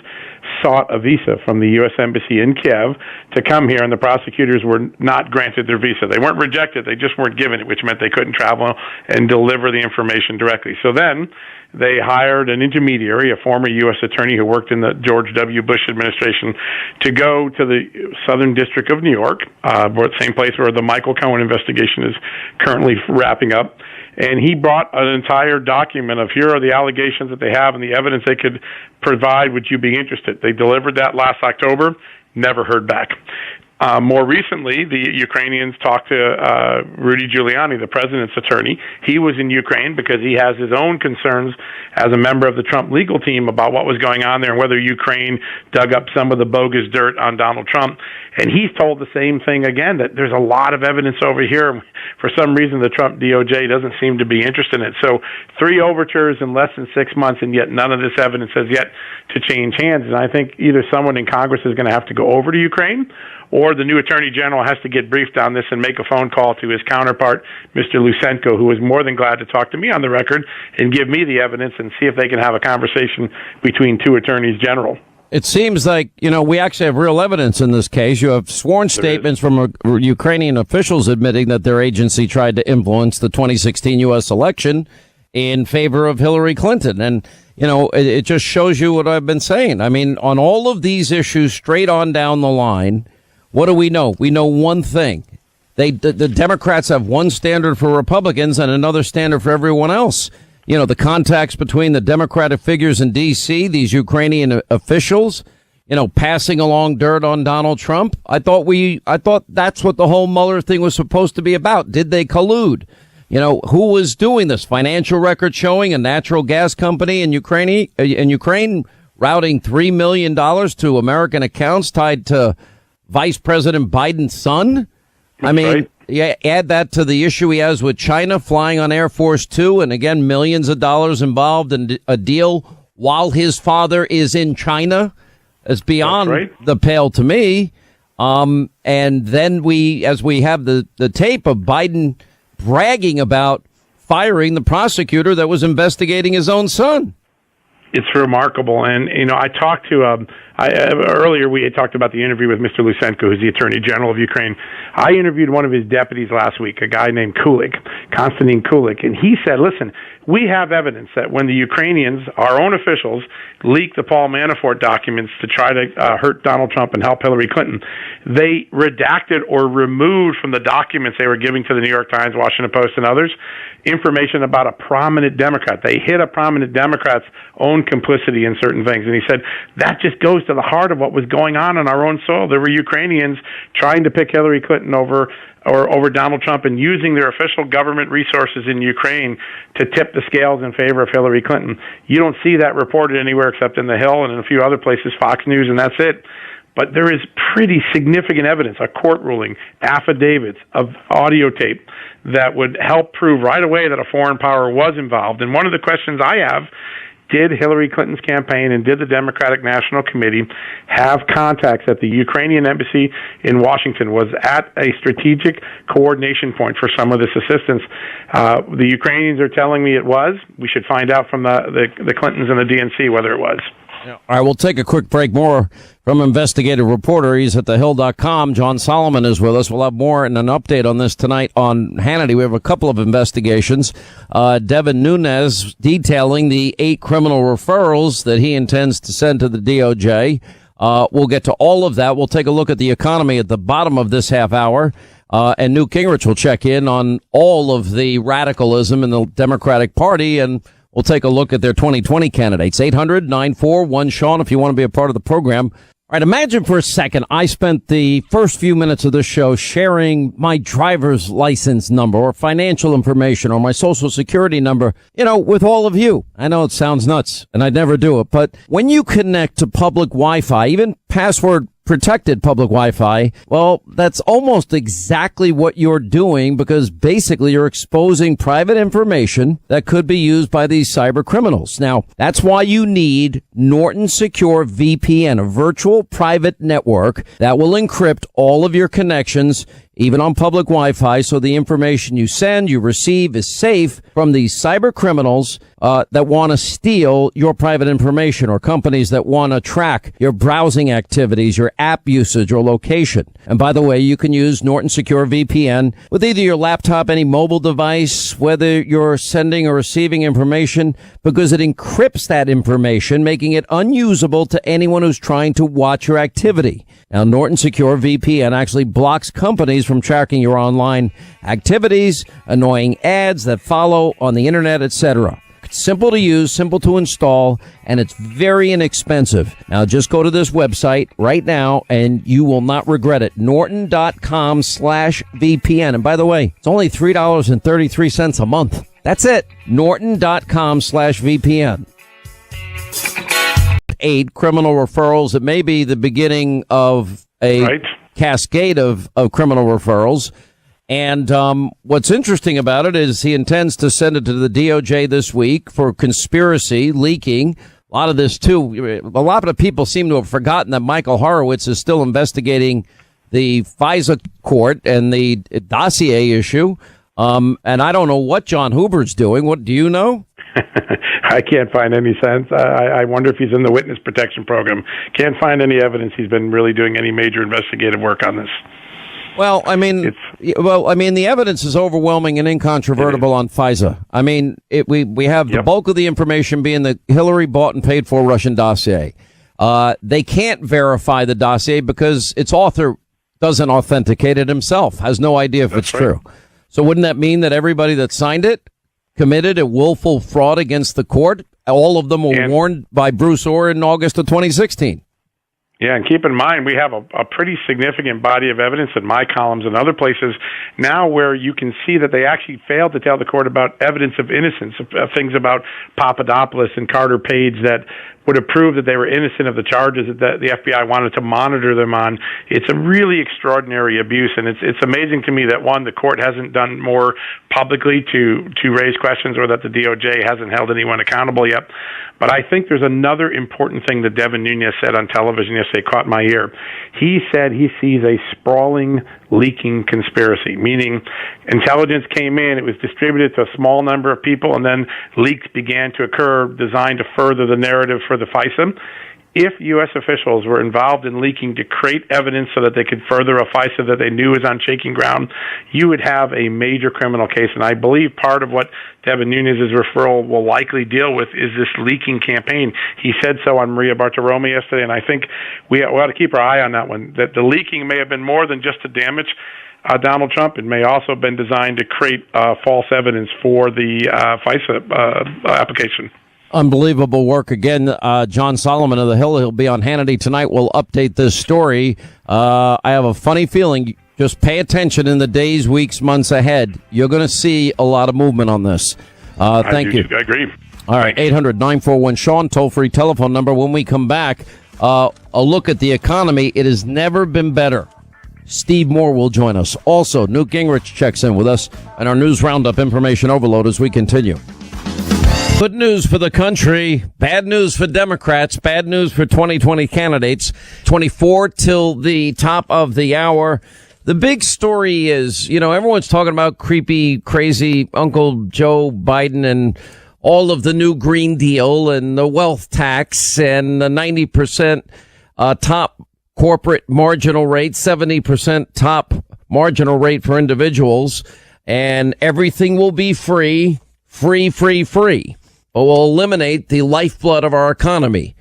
sought a visa from the U.S. Embassy in Kiev to come here, and the prosecutors were not granted their visa. They weren't rejected. They just weren't given it, which meant they couldn't travel and deliver the information directly. So then they hired an intermediary, a former U.S. attorney who worked in the George W. Bush administration, to go to the Southern District of New York, the same place where the Michael Cohen investigation is currently wrapping up. And he brought an entire document of here are the allegations that they have and the evidence they could provide. Would you be interested? They delivered that last October, never heard back. More recently, the Ukrainians talked to Rudy Giuliani, the president's attorney. He was in Ukraine because he has his own concerns as a member of the Trump legal team about what was going on there and whether Ukraine dug up some of the bogus dirt on Donald Trump. And he's told the same thing again, that there's a lot of evidence over here. For some reason, the Trump DOJ doesn't seem to be interested in it. So 3 overtures in less than 6 months, and yet none of this evidence has yet to change hands. And I think either someone in Congress is going to have to go over to Ukraine, or the new Attorney General has to get briefed on this and make a phone call to his counterpart, Mr. Lusenko, who was more than glad to talk to me on the record and give me the evidence and see if they can have a conversation between two attorneys general. It seems like, we actually have real evidence in this case. You have sworn statements from Ukrainian officials admitting that their agency tried to influence the 2016 U.S. election in favor of Hillary Clinton. And, it just shows you what I've been saying. I mean, on all of these issues straight on down the line, what do we know? We know one thing. The Democrats have one standard for Republicans and another standard for everyone else. The contacts between the Democratic figures in D.C., these Ukrainian officials, passing along dirt on Donald Trump. I thought that's what the whole Mueller thing was supposed to be about. Did they collude? Who was doing this? Financial record showing a natural gas company in Ukraine routing $3 million to American accounts tied to Vice President Biden's son. Right. Yeah, add that to the issue he has with China flying on Air Force Two, and again, millions of dollars involved in a deal while his father is in China. It's beyond the pale to me. And then as we have the tape of Biden bragging about firing the prosecutor that was investigating his own son. It's remarkable. And, I talked to, earlier we had talked about the interview with Mr. Lysenko, who's the Attorney General of Ukraine. I interviewed one of his deputies last week, a guy named Konstantin Kulik, and he said, listen, we have evidence that when the Ukrainians, our own officials, leaked the Paul Manafort documents to try to hurt Donald Trump and help Hillary Clinton, they redacted or removed from the documents they were giving to the New York Times, Washington Post, and others, information about a prominent Democrat. They hid a prominent Democrat's own complicity in certain things. And he said that just goes to the heart of what was going on our own soil. There were Ukrainians trying to pick Hillary Clinton over Donald Trump and using their official government resources in Ukraine to tip the scales in favor of Hillary Clinton. You don't see that reported anywhere except in The Hill and in a few other places, Fox News, and that's it. But there is pretty significant evidence, a court ruling, affidavits of audio tape that would help prove right away that a foreign power was involved. And one of the questions I have, did Hillary Clinton's campaign and did the Democratic National Committee have contacts at the Ukrainian embassy in Washington? Was at a strategic coordination point for some of this assistance? The Ukrainians are telling me it was. We should find out from the Clintons and the DNC whether it was. All right, we'll take a quick break. More from investigative reporter. He's at thehill.com. John Solomon is with us. We'll have more and an update on this tonight on Hannity. We have a couple of investigations. Devin Nunes detailing the 8 criminal referrals that he intends to send to the DOJ. We'll get to all of that. We'll take a look at the economy at the bottom of this half hour. And Newt Gingrich will check in on all of the radicalism in the Democratic Party, and we'll take a look at their 2020 candidates. 800-941-SEAN if you want to be a part of the program. All right, imagine for a second I spent the first few minutes of this show sharing my driver's license number or financial information or my social security number, with all of you. I know it sounds nuts, and I'd never do it, but when you connect to public Wi-Fi, even password protected public Wi-Fi, well, that's almost exactly what you're doing, because basically you're exposing private information that could be used by these cyber criminals. Now, that's why you need Norton Secure VPN, a virtual private network that will encrypt all of your connections, even on public Wi-Fi, so the information you send, you receive is safe from these cyber criminals that want to steal your private information, or companies that want to track your browsing activities, your app usage, or location. And by the way, you can use Norton Secure VPN with either your laptop, any mobile device, whether you're sending or receiving information, because it encrypts that information, making it unusable to anyone who's trying to watch your activity. Now, Norton Secure VPN actually blocks companies from tracking your online activities, annoying ads that follow on the internet, etc. It's simple to use, simple to install, and it's very inexpensive. Now, just go to this website right now, and you will not regret it. Norton.com/VPN. And by the way, it's only $3.33 a month. That's it. Norton.com/VPN. 8 criminal referrals. It may be the beginning of a cascade of criminal referrals. And what's interesting about it is he intends to send it to the DOJ this week for conspiracy, leaking. A lot of this, too. A lot of people seem to have forgotten that Michael Horowitz is still investigating the FISA court and the dossier issue. And I don't know what John Huber's doing. What do you know? I can't find any sense. I wonder if he's in the witness protection program. Can't find any evidence he's been really doing any major investigative work on this. Well, I mean, the evidence is overwhelming and incontrovertible on FISA. I mean, we have the bulk of the information being the Hillary bought and paid for Russian dossier. They can't verify the dossier because its author doesn't authenticate it himself, has no idea if it's true. So wouldn't that mean that everybody that signed it committed a willful fraud against the court? All of them were warned by Bruce Orr in August of 2016. Yeah, and keep in mind, we have a pretty significant body of evidence in my columns and other places now where you can see that they actually failed to tell the court about evidence of innocence, of things about Papadopoulos and Carter Page that would have proved that they were innocent of the charges that the FBI wanted to monitor them on. It's a really extraordinary abuse, and it's amazing to me that, one, the court hasn't done more publicly to raise questions, or that the DOJ hasn't held anyone accountable yet. But I think there's another important thing that Devin Nunes said on television yesterday caught my ear. He said he sees a sprawling leaking conspiracy, meaning intelligence came in, it was distributed to a small number of people, and then leaks began to occur designed to further the narrative for the FISA. If U.S. officials were involved in leaking to create evidence so that they could further a FISA that they knew was on shaky ground, you would have a major criminal case. And I believe part of what Devin Nunes' referral will likely deal with is this leaking campaign. He said so on Maria Bartiromo yesterday, and I think we ought to keep our eye on that one, that the leaking may have been more than just to damage Donald Trump. It may also have been designed to create false evidence for the FISA application. Unbelievable work again. John Solomon of the Hill, he'll be on Hannity tonight. We'll update this story. I have a funny feeling. Just pay attention in the days, weeks, months ahead. You're going to see a lot of movement on this. Thank you. I agree. All right, 800-941-SEAN, toll-free telephone number. When we come back, a look at the economy. It has never been better. Steve Moore will join us. Also, Newt Gingrich checks in with us, and our news roundup information overload as we continue. Good news for the country, bad news for Democrats, bad news for 2020 candidates. 24 till the top of the hour. The big story is, everyone's talking about creepy, crazy Uncle Joe Biden and all of the new Green Deal and the wealth tax and the 90% top corporate marginal rate, 70% top marginal rate for individuals, and everything will be free. But will eliminate the lifeblood of our economy,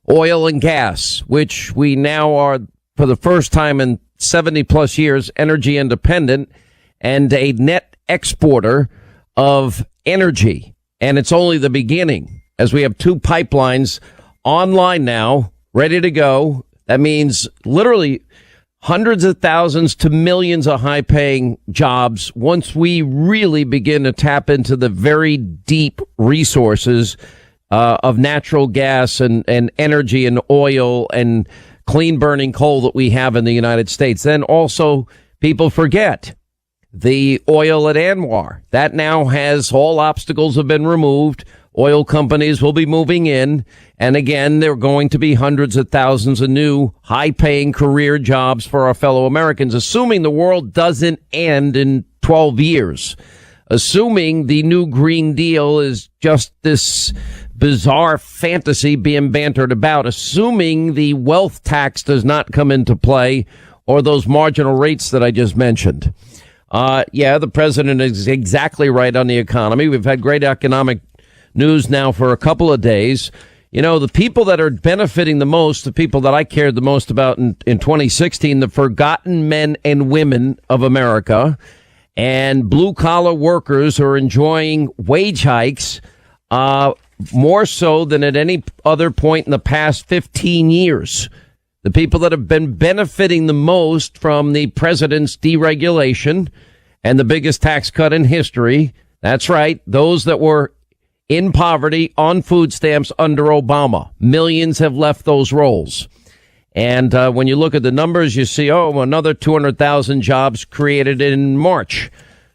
oil and gas, which we now are, for the first time in 70 plus years, energy independent and a net exporter of energy. And it's only the beginning, as we have 2 pipelines online now, ready to go. That means literally hundreds of thousands to millions of high-paying jobs once we really begin to tap into the very deep resources of natural gas and energy and oil and clean-burning coal that we have in the United States. Then also, people forget the oil at ANWR. That now has all obstacles have been removed. Oil companies will be moving in. And again, there are going to be hundreds of thousands of new high-paying career jobs for our fellow Americans, assuming the world doesn't end in 12 years, assuming the new Green Deal is just this bizarre fantasy being bantered about, assuming the wealth tax does not come into play or those marginal rates that I just mentioned. The president is exactly right on the economy. We've had great economic news now for a couple of days. The people that are benefiting the most, the people that I cared the most about in 2016, the forgotten men and women of America and blue collar workers are enjoying wage hikes, more so than at any other point in the past 15 years. The people that have been benefiting the most from the president's deregulation and the biggest tax cut in history. That's right. Those that were in poverty on food stamps under Obama. Millions have left those roles. And when you look at the numbers, you see, another 200,000 jobs created in March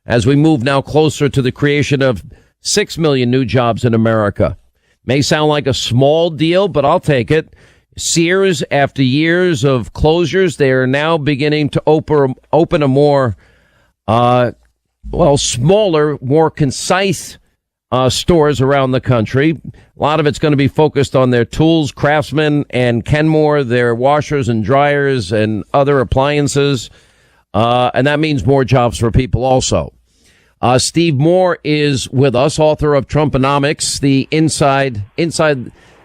as we move now closer to the creation of 6 million new jobs in America. May sound like a small deal, but I'll take it. Sears, after years of closures, they are now beginning to open a more smaller, more concise stores around the country. A lot of it's going to be focused on their tools, Craftsman and Kenmore, their washers and dryers and other appliances. And that means more jobs for people also. Steve Moore is with us, author of Trumponomics, the inside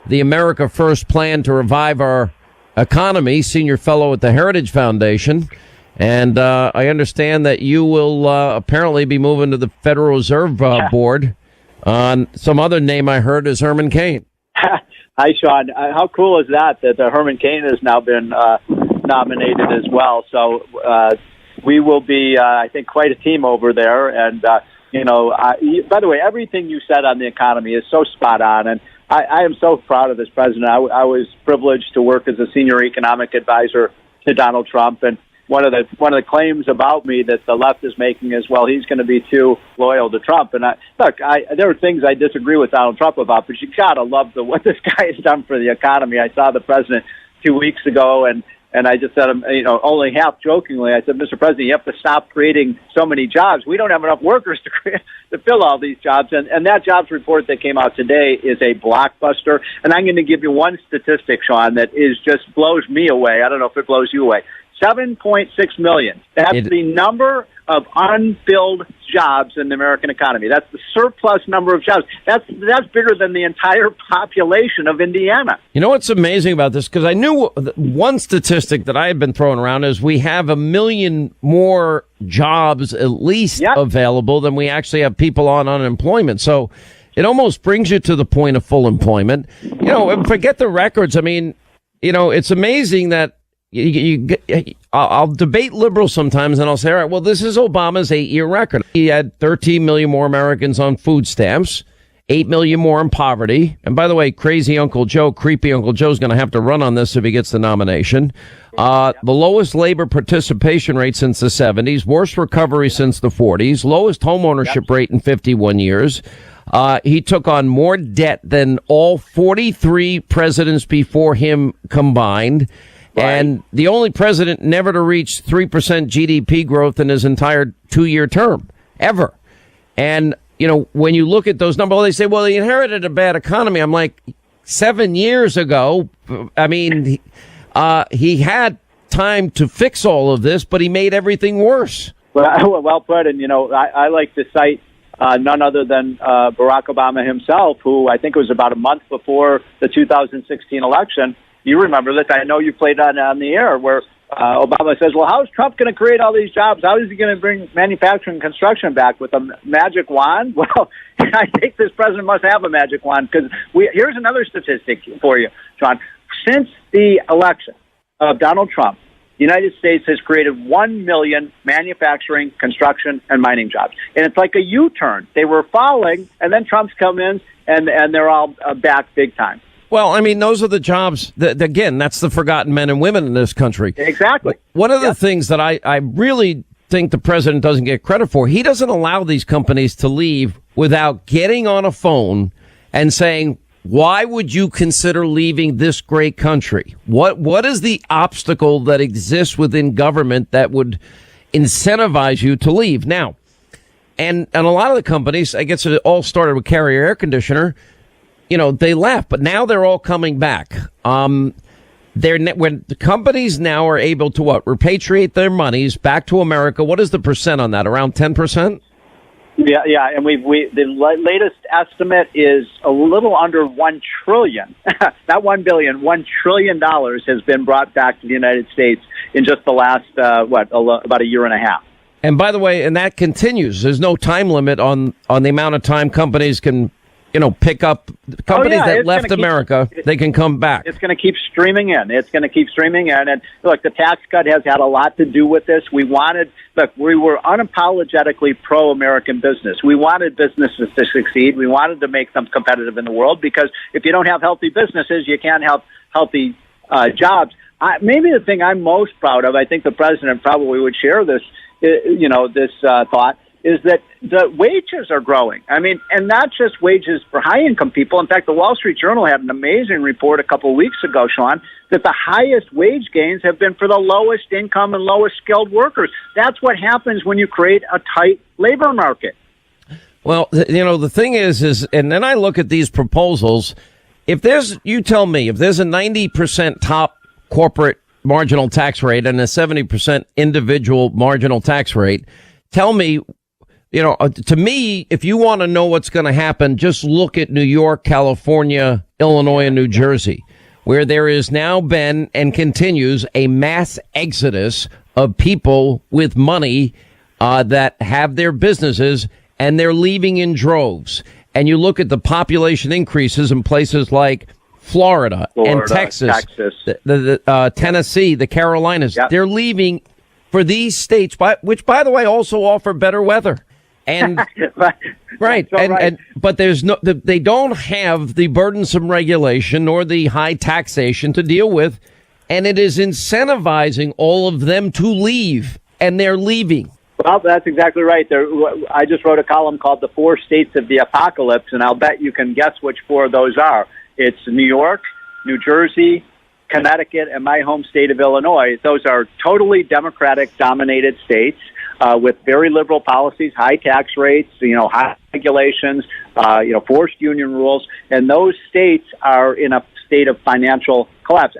the America First plan to revive our economy, senior fellow at the Heritage Foundation. And I understand that you will apparently be moving to the Federal Reserve Board. Some other name I heard is Herman Cain. Hi, Sean. How cool is that Herman Cain has now been nominated as well? So we will be, I think, quite a team over there. And, by the way, everything you said on the economy is so spot on. And I am so proud of this president. I was privileged to work as a senior economic advisor to Donald Trump. And one of the claims about me that the left is making is, well, he's going to be too loyal to Trump. And there are things I disagree with Donald Trump about, but you gotta love what this guy has done for the economy. I saw the president 2 weeks ago, and I just said, only half jokingly, I said, Mr. President, you have to stop creating so many jobs. We don't have enough workers to fill all these jobs. And that jobs report that came out today is a blockbuster. And I'm going to give you one statistic, Sean, that just blows me away. I don't know if it blows you away. 7.6 million. That's the number of unfilled jobs in the American economy. That's the surplus number of jobs. That's bigger than the entire population of Indiana. You know what's amazing about this? Because I knew one statistic that I had been throwing around is we have 1 million more jobs at least available than we actually have people on unemployment. So it almost brings you to the point of full employment. Forget the records. I mean, it's amazing that I'll debate liberals sometimes, and I'll say, all right, well, this is Obama's 8-year record. He had 13 million more Americans on food stamps, 8 million more in poverty. And by the way, crazy Uncle Joe, creepy Uncle Joe's going to have to run on this if he gets the nomination. The lowest labor participation rate since the 70s, worst recovery since the 40s, lowest homeownership rate in 51 years. He took on more debt than all 43 presidents before him combined. Right. And the only president never to reach 3% GDP growth in his entire 2-year term, ever. And, when you look at those numbers, they say, well, he inherited a bad economy. I'm like, 7 years ago, I mean, he had time to fix all of this, but he made everything worse. Well put. And, I like to cite none other than Barack Obama himself, who I think it was about a month before the 2016 election. You remember this. I know you played on the air where Obama says, well, how is Trump going to create all these jobs? How is he going to bring manufacturing and construction back with a magic wand? Well, I think this president must have a magic wand because here's another statistic for you, John. Since the election of Donald Trump, the United States has created 1 million manufacturing, construction, and mining jobs. And it's like a U-turn. They were falling, and then Trump's come in, and they're all back big time. Well, I mean, those are the jobs that, again, that's the forgotten men and women in this country. Exactly. One of the things that I really think the president doesn't get credit for, he doesn't allow these companies to leave without getting on a phone and saying, why would you consider leaving this great country? What is the obstacle that exists within government that would incentivize you to leave? Now, and a lot of the companies, I guess it all started with Carrier Air Conditioner, they left, but now they're all coming back. When the companies now are able to repatriate their monies back to America, what is the percent on that? Around 10%? Yeah, and the latest estimate is a little under $1 trillion, not $1 billion, $1 trillion has been brought back to the United States in just the last about a year and a half. And by the way, and that continues. There's no time limit on the amount of time companies can pick up companies that left America. They can come back. It's going to keep streaming in. And look, the tax cut has had a lot to do with this. We were unapologetically pro-American business. We wanted businesses to succeed. We wanted to make them competitive in the world because if you don't have healthy businesses, you can't have healthy jobs. Maybe the thing I'm most proud of, I think the president probably would share this, thought, is that the wages are growing. I mean, and not just wages for high-income people. In fact, the Wall Street Journal had an amazing report a couple of weeks ago, Sean, that the highest wage gains have been for the lowest income and lowest skilled workers. That's what happens when you create a tight labor market. Well, the thing is, and then I look at these proposals. You tell me, if there's a 90% top corporate marginal tax rate and a 70% individual marginal tax rate, tell me, to me, if you want to know what's going to happen, just look at New York, California, Illinois, and New Jersey, where there is now been and continues a mass exodus of people with money that have their businesses, and they're leaving in droves. And you look at the population increases in places like Florida and Texas. The Tennessee, the Carolinas. Yep. They're leaving for these states, which, by the way, also offer better weather. And right. But they don't have the burdensome regulation nor the high taxation to deal with. And it is incentivizing all of them to leave, and they're leaving. Well, that's exactly right. I just wrote a column called The Four States of the Apocalypse, and I'll bet you can guess which four of those are. It's New York, New Jersey, Connecticut, and my home state of Illinois. Those are totally Democratic-dominated states with very liberal policies, high tax rates, high regulations, forced union rules, and those states are in a state of financial collapse.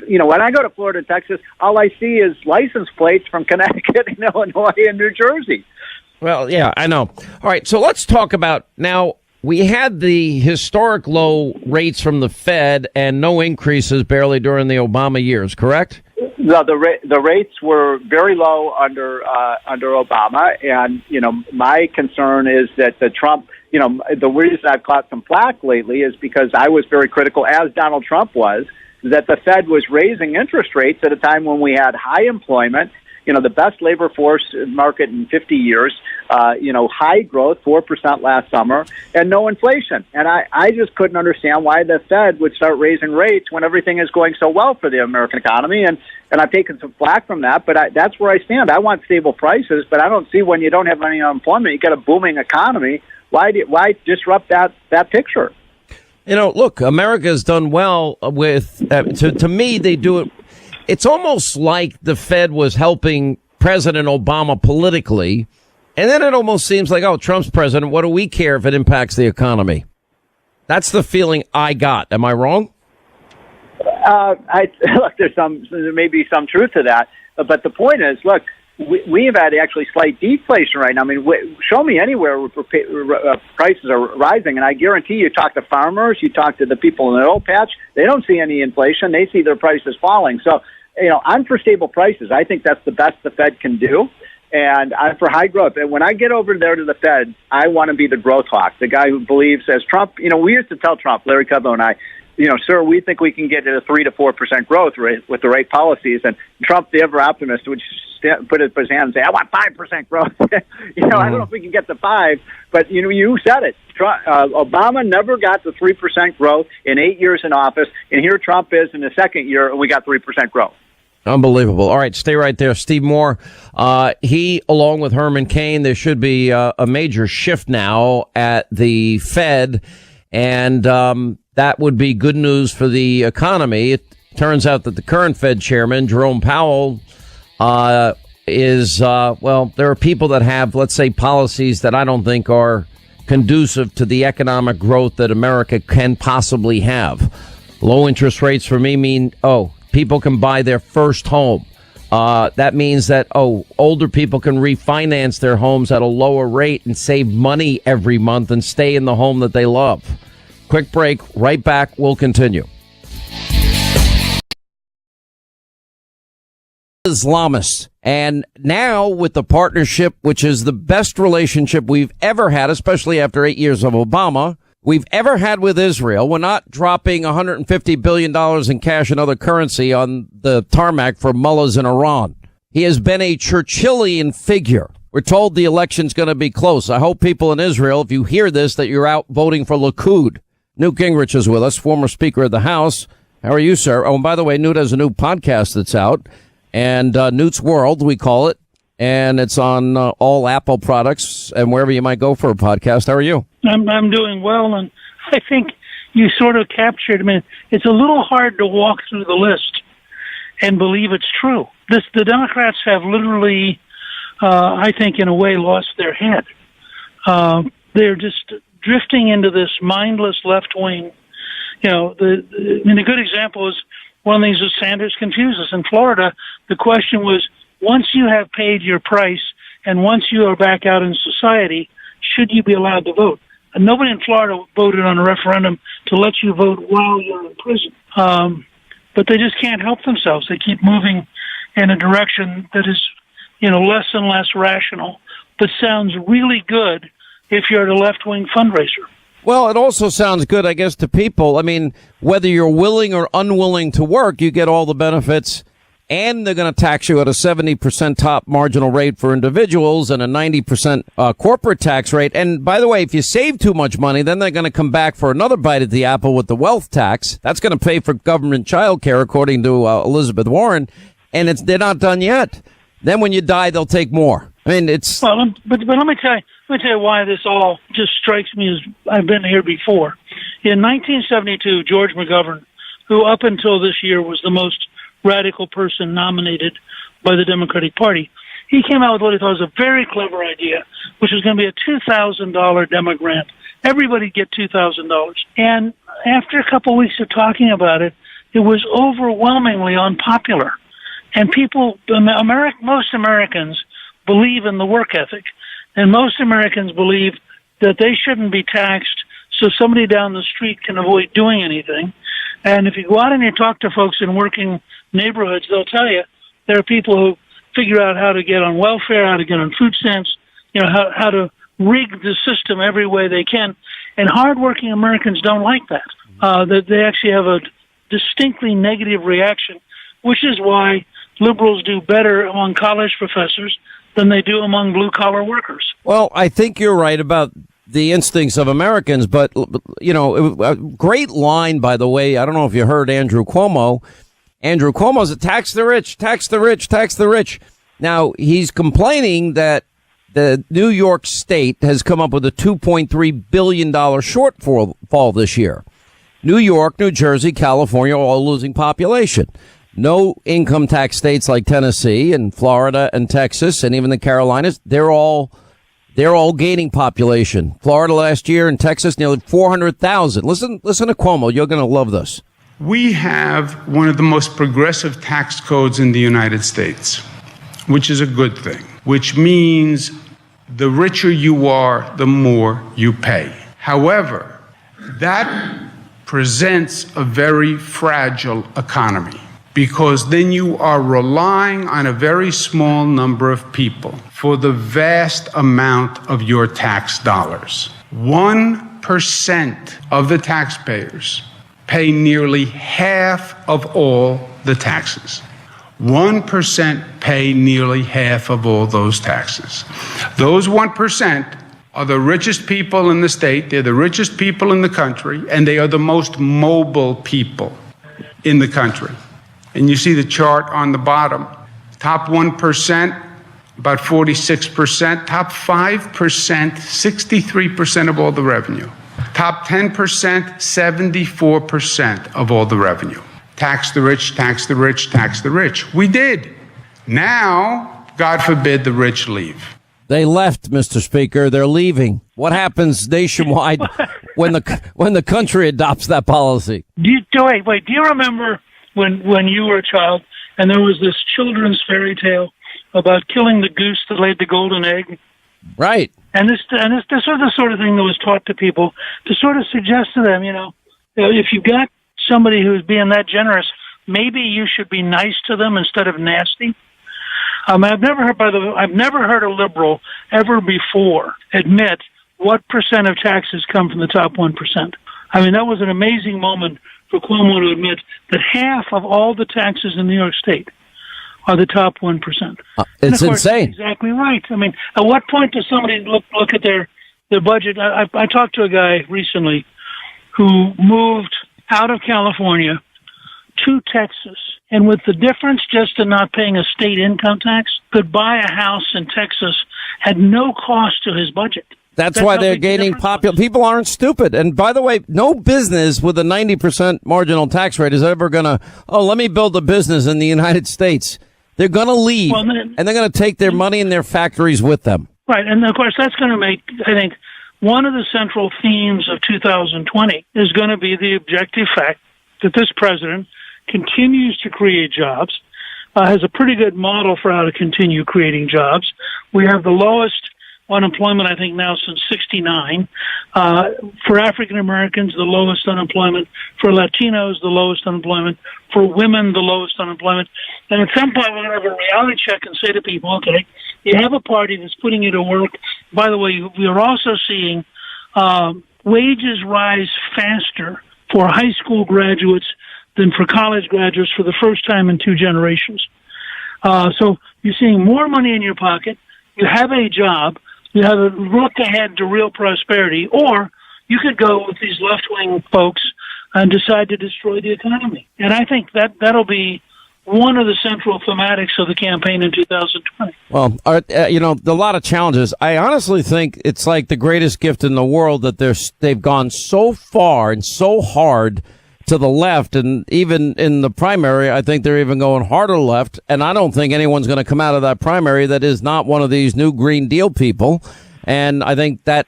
When I go to Florida and Texas, all I see is license plates from Connecticut and Illinois and New Jersey. Well, yeah, I know. All right, so let's talk about now. We had the historic low rates from the Fed and no increases barely during the Obama years, correct? No, the rates were very low under Obama, and my concern is that the Trump. The reason I've caught some flack lately is because I was very critical, as Donald Trump was, that the Fed was raising interest rates at a time when we had high employment, the best labor force market in 50 years, high growth, 4% last summer, and no inflation. And I just couldn't understand why the Fed would start raising rates when everything is going so well for the American economy. And I've taken some flack from that, but that's where I stand. I want stable prices, but I don't see when you don't have any unemployment, you got a booming economy. Why disrupt that picture? Look, America has done well with, to me, they do it. It's almost like the Fed was helping President Obama politically. And then it almost seems like, oh, Trump's president. What do we care if it impacts the economy? That's the feeling I got. Am I wrong? Look, there may be some truth to that. But the point is, look, we have had actually slight deflation right now. I mean, show me anywhere where prices are rising, and I guarantee you talk to farmers, you talk to the people in the oil patch, they don't see any inflation. They see their prices falling. So, I'm for stable prices. I think that's the best the Fed can do, and I'm for high growth. And when I get over there to the Fed, I want to be the growth hawk, the guy who believes, as Trump, we used to tell Trump, Larry Kudlow and I, sir, we think we can get to a 3 to 4% growth rate with the right policies. And Trump, the ever optimist, would put his hand and say, I want 5% growth. I don't know if we can get to 5, but you said it. Obama never got to 3% growth in 8 years in office, and here Trump is in the second year, and we got 3% growth. Unbelievable. All right, stay right there. Steve Moore, he, along with Herman Cain, there should be a major shift now at the Fed, and that would be good news for the economy. It turns out that the current Fed chairman, Jerome Powell, there are people that have, let's say, policies that I don't think are conducive to the economic growth that America can possibly have. Low interest rates for me mean, people can buy their first home. That means that, older people can refinance their homes at a lower rate and save money every month and stay in the home that they love. Quick break. Right back. We'll continue. Islamists. And now with the partnership, which is the best relationship we've ever had, especially after 8 years of Obama, we've ever had with Israel. We're not dropping $150 billion in cash and other currency on the tarmac for mullahs in Iran. He has been a Churchillian figure. We're told the election's going to be close. I hope people in Israel, if you hear this, that you're out voting for Likud. Newt Gingrich is with us, former Speaker of the House. How are you, sir? Oh, and by the way, Newt has a new podcast that's out. And Newt's World, we call it. and it's on all Apple products and wherever you might go for a podcast. How are you? I'm doing well, and I think you sort of captured. I mean, it's a little hard to walk through the list and believe it's true. The Democrats have literally, I think, in a way, lost their head. They're just drifting into this mindless left wing. You know, a good example is one of the things that Sanders confused us. In Florida, the question was, once you have paid your price and once you are back out in society, should you be allowed to vote? And nobody in Florida voted on a referendum to let you vote while you're in prison. But they just can't help themselves. They keep moving in a direction that is, less and less rational, but sounds really good if you're a left-wing fundraiser. Well, it also sounds good, I guess, to people. I mean, whether you're willing or unwilling to work, you get all the benefits, and they're going to tax you at a 70% top marginal rate for individuals and a 90% corporate tax rate. And by the way, if you save too much money, then they're going to come back for another bite at the apple with the wealth tax. That's going to pay for government child care, according to Elizabeth Warren. And they're not done yet. Then when you die, they'll take more. I mean, it's... Well, but let me tell you why this all just strikes me as I've been here before. In 1972, George McGovern, who up until this year was the most radical person nominated by the Democratic Party, he came out with what he thought was a very clever idea, which was going to be a $2,000 demo grant. Everybody get $2,000. And after a couple of weeks of talking about it, it was overwhelmingly unpopular. And most Americans believe in the work ethic, and most Americans believe that they shouldn't be taxed so somebody down the street can avoid doing anything. And if you go out and you talk to folks in working neighborhoods, they'll tell you there are people who figure out how to get on welfare, how to get on food stamps, how to rig the system every way they can. And hardworking Americans don't like that. That they actually have a distinctly negative reaction, which is why liberals do better among college professors than they do among blue-collar workers. Well, I think you're right about the instincts of Americans, but, a great line, by the way. I don't know if you heard Andrew Cuomo. Andrew Cuomo's a tax the rich, tax the rich, tax the rich. Now, he's complaining that the New York State has come up with a $2.3 billion shortfall this year. New York, New Jersey, California, all losing population. No income tax states like Tennessee and Florida and Texas and even the Carolinas, they're all gaining population. Florida last year and Texas, nearly 400,000. Listen to Cuomo. You're going to love this. We have one of the most progressive tax codes in the United States, which is a good thing, which means the richer you are, the more you pay. However, that presents a very fragile economy, because then you are relying on a very small number of people for the vast amount of your tax dollars. 1% of the taxpayers pay nearly half of all the taxes. 1% pay nearly half of all those taxes. Those 1% are the richest people in the state, they're the richest people in the country, and they are the most mobile people in the country. And you see the chart on the bottom. Top 1%, about 46%. Top 5%, 63% of all the revenue. Top 10%, 74% of all the revenue. Tax the rich, tax the rich, tax the rich. We did. Now, God forbid the rich leave. They left, Mr. Speaker. They're leaving. What happens nationwide when the country adopts that policy? Do you remember when you were a child and there was this children's fairy tale about killing the goose that laid the golden egg? Right. And this was the sort of thing that was taught to people to sort of suggest to them, if you got somebody who's being that generous, maybe you should be nice to them instead of nasty. I've never heard a liberal ever before admit what percent of taxes come from the top 1%. I mean, that was an amazing moment for Cuomo to admit that half of all the taxes in New York State are the top 1%. It's insane. Exactly right. I mean, at what point does somebody look at their budget? I talked to a guy recently who moved out of California to Texas, and with the difference just in not paying a state income tax, could buy a house in Texas at no cost to his budget. That's why they're gaining popular. People aren't stupid. And by the way, no business with a 90% marginal tax rate is ever going to, let me build a business in the United States. They're going to leave, and they're going to take their money and their factories with them. Right. And, of course, that's going to make, I think, one of the central themes of 2020 is going to be the objective fact that this president continues to create jobs, has a pretty good model for how to continue creating jobs. We have the lowest unemployment, I think, now since 1969. For African Americans, the lowest unemployment. For Latinos, the lowest unemployment. For women, the lowest unemployment. And at some point, we're going to have a reality check and say to people, okay, you have a party that's putting you to work. By the way, we are also seeing wages rise faster for high school graduates than for college graduates for the first time in 2 generations. So you're seeing more money in your pocket. You have a job. You have a look ahead to real prosperity, or you could go with these left-wing folks and decide to destroy the economy. And I think that'll be one of the central thematics of the campaign in 2020. Well, a lot of challenges. I honestly think it's like the greatest gift in the world that they've gone so far and so hard to the left, and even in the primary, I think they're even going harder left. And I don't think anyone's going to come out of that primary that is not one of these new Green Deal people. And I think that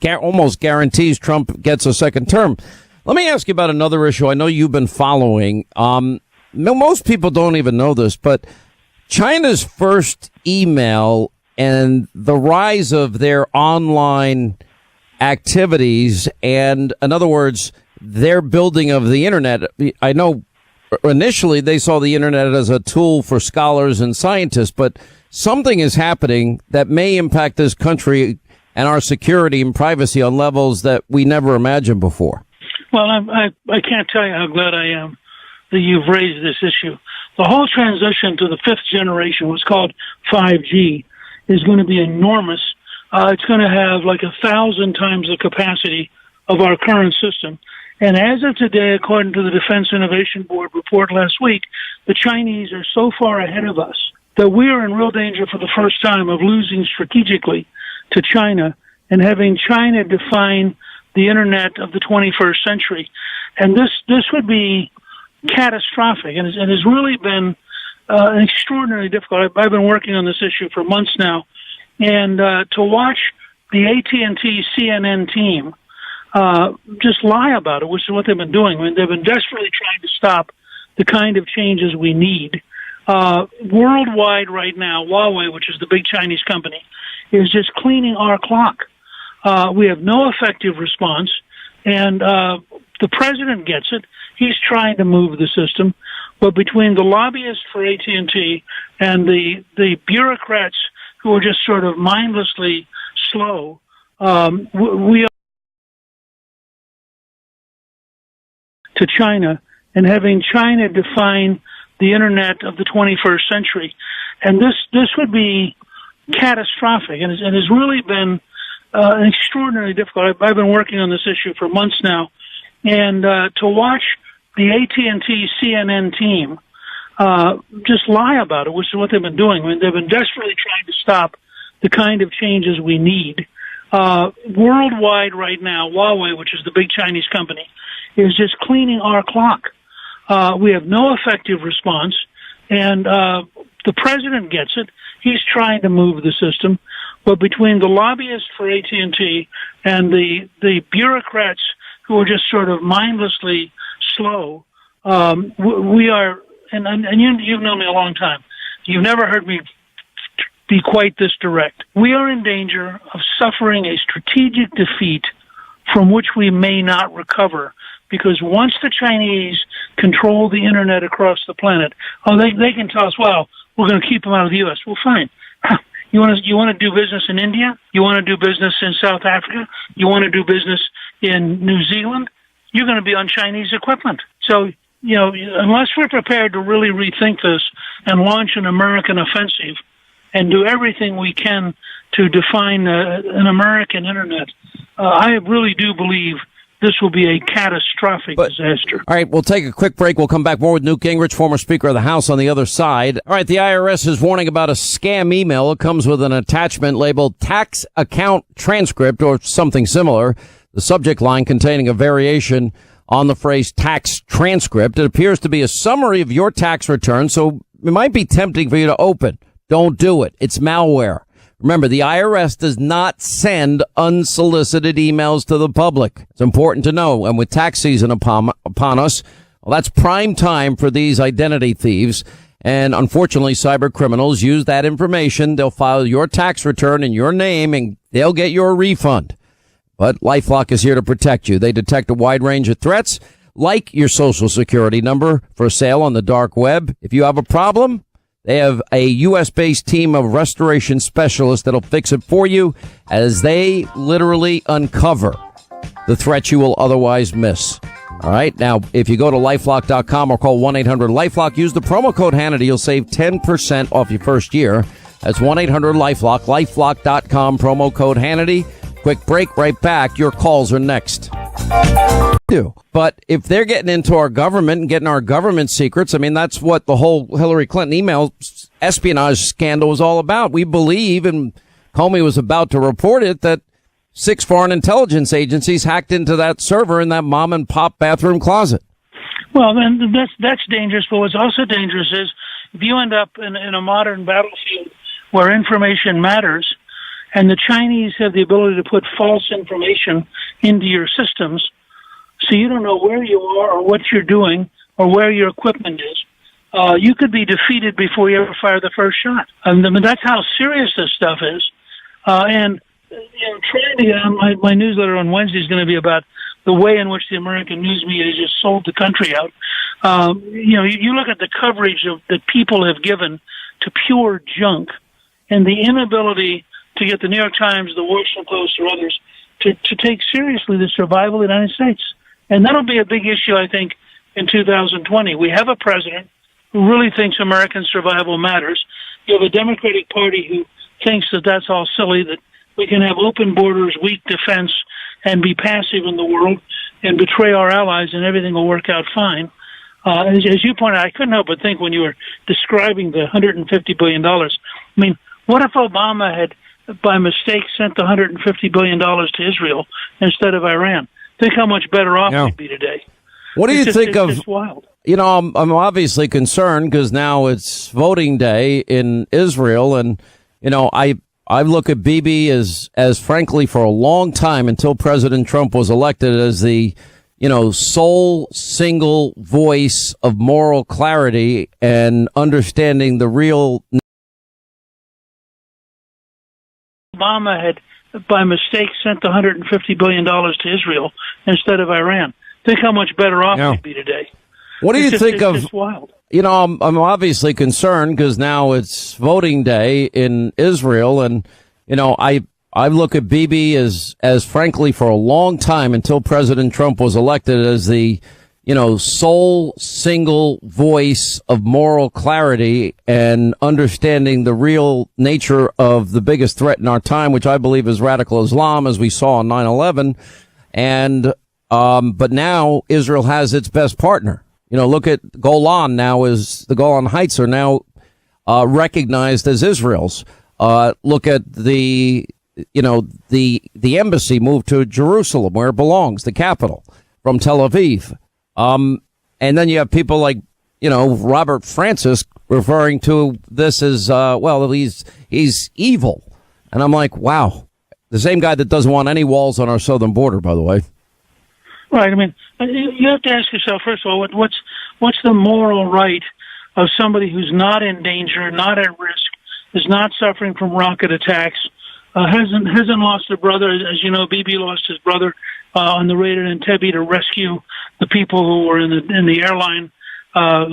almost guarantees Trump gets a second term. Let me ask you about another issue I know you've been following. Most people don't even know this, but China's first email and the rise of their online activities, and in other words, their building of the internet. I know initially they saw the internet as a tool for scholars and scientists, but something is happening that may impact this country and our security and privacy on levels that we never imagined before. Well, I can't tell you how glad I am that you've raised this issue. The whole transition to the 5th generation, what's called 5G, is going to be enormous. It's going to have like 1,000 times the capacity of our current system. And as of today, according to the Defense Innovation Board report last week, the Chinese are so far ahead of us that we are in real danger for the first time of losing strategically to China and having China define the internet of the 21st century. And this would be catastrophic, and it has really been extraordinarily difficult. I've been working on this issue for months now, and to watch the AT&T CNN team just lie about it, which is what they've been doing. I mean, they've been desperately trying to stop the kind of changes we need. Worldwide right now, Huawei, which is the big Chinese company, is just cleaning our clock. We have no effective response, and the president gets it. He's trying to move the system, but between the lobbyists for AT&T and the bureaucrats who are just sort of mindlessly slow, we are to China and having China define the internet of the 21st century. And this would be catastrophic, and has really been extraordinarily difficult. I've been working on this issue for months now, and to watch the AT&T CNN team just lie about it, which is what they've been doing. I mean, they've been desperately trying to stop the kind of changes we need. Worldwide right now, Huawei, which is the big Chinese company, is just cleaning our clock. We have no effective response, and the president gets it. He's trying to move the system, but between the lobbyists for AT&T and the bureaucrats who are just sort of mindlessly slow, we are, and you've known me a long time. You've never heard me be quite this direct. We are in danger of suffering a strategic defeat from which we may not recover, because once the Chinese control the internet across the planet, they can tell us, well, we're going to keep them out of the U.S. Well, fine. You want to do business in India? You want to do business in South Africa? You want to do business in New Zealand? You're going to be on Chinese equipment. So, unless we're prepared to really rethink this and launch an American offensive and do everything we can to define an American internet, I really do believe this will be a catastrophic disaster. All right, we'll take a quick break. We'll come back more with Newt Gingrich, former Speaker of the House, on the other side. All right, the IRS is warning about a scam email. It comes with an attachment labeled tax account transcript or something similar. The subject line containing a variation on the phrase tax transcript. It appears to be a summary of your tax return, so it might be tempting for you to open. Don't do it. It's malware. Remember, the IRS does not send unsolicited emails to the public. It's important to know. And with tax season upon us, well, that's prime time for these identity thieves. And unfortunately, cyber criminals use that information. They'll file your tax return in your name and they'll get your refund. But LifeLock is here to protect you. They detect a wide range of threats, like your social security number for sale on the dark web. If you have a problem, they have a U.S.-based team of restoration specialists that'll fix it for you as they literally uncover the threats you will otherwise miss. All right. Now, if you go to LifeLock.com or call 1-800-LifeLock, use the promo code Hannity. You'll save 10% off your first year. That's 1-800-LifeLock, LifeLock.com, promo code Hannity. Quick break, right back. Your calls are next. But if they're getting into our government and getting our government secrets, I mean, that's what the whole Hillary Clinton email espionage scandal was all about. We believe, and Comey was about to report it, that 6 foreign intelligence agencies hacked into that server in that mom and pop bathroom closet. Well, then that's dangerous. But what's also dangerous is if you end up in a modern battlefield where information matters, and the Chinese have the ability to put false information into your systems, so you don't know where you are or what you're doing or where your equipment is. You could be defeated before you ever fire the first shot. I mean, that's how serious this stuff is. And trying to get on my newsletter on Wednesday is going to be about the way in which the American news media just sold the country out. You look at the coverage that people have given to pure junk, and the inability to get the New York Times, the Washington Post, or others to take seriously the survival of the United States. And that'll be a big issue, I think, in 2020. We have a president who really thinks American survival matters. You have a Democratic Party who thinks that that's all silly, that we can have open borders, weak defense, and be passive in the world and betray our allies and everything will work out fine. As you pointed out, I couldn't help but think when you were describing the $150 billion, I mean, what if Obama had, by mistake, sent the $150 billion to Israel instead of Iran? Think how much better off we'd be today. What do you think of? It's wild. You know, I'm obviously concerned because now it's voting day in Israel, and I look at Bibi as frankly for a long time until President Trump was elected as the sole single voice of moral clarity and understanding the real. Obama had, by mistake, sent the $150 billion to Israel instead of Iran. Think how much better off we'd be today. What do you think of? It's wild. I'm obviously concerned because now it's voting day in Israel, and I look at Bibi as frankly for a long time until President Trump was elected as the sole single voice of moral clarity and understanding the real nature of the biggest threat in our time, which I believe is radical Islam, as we saw on 9/11. And but now Israel has its best partner. Look at Golan now the Golan Heights are now recognized as Israel's. Look at the embassy moved to Jerusalem where it belongs, the capital, from Tel Aviv. And then you have people like, Robert Francis referring to this as, he's evil. And I'm like, wow, the same guy that doesn't want any walls on our southern border, by the way. Right. I mean, you have to ask yourself, first of all, what's the moral right of somebody who's not in danger, not at risk, is not suffering from rocket attacks, hasn't lost a brother. As you know, Bibi lost his brother on the raid in Entebbe to rescue the people who were in the airline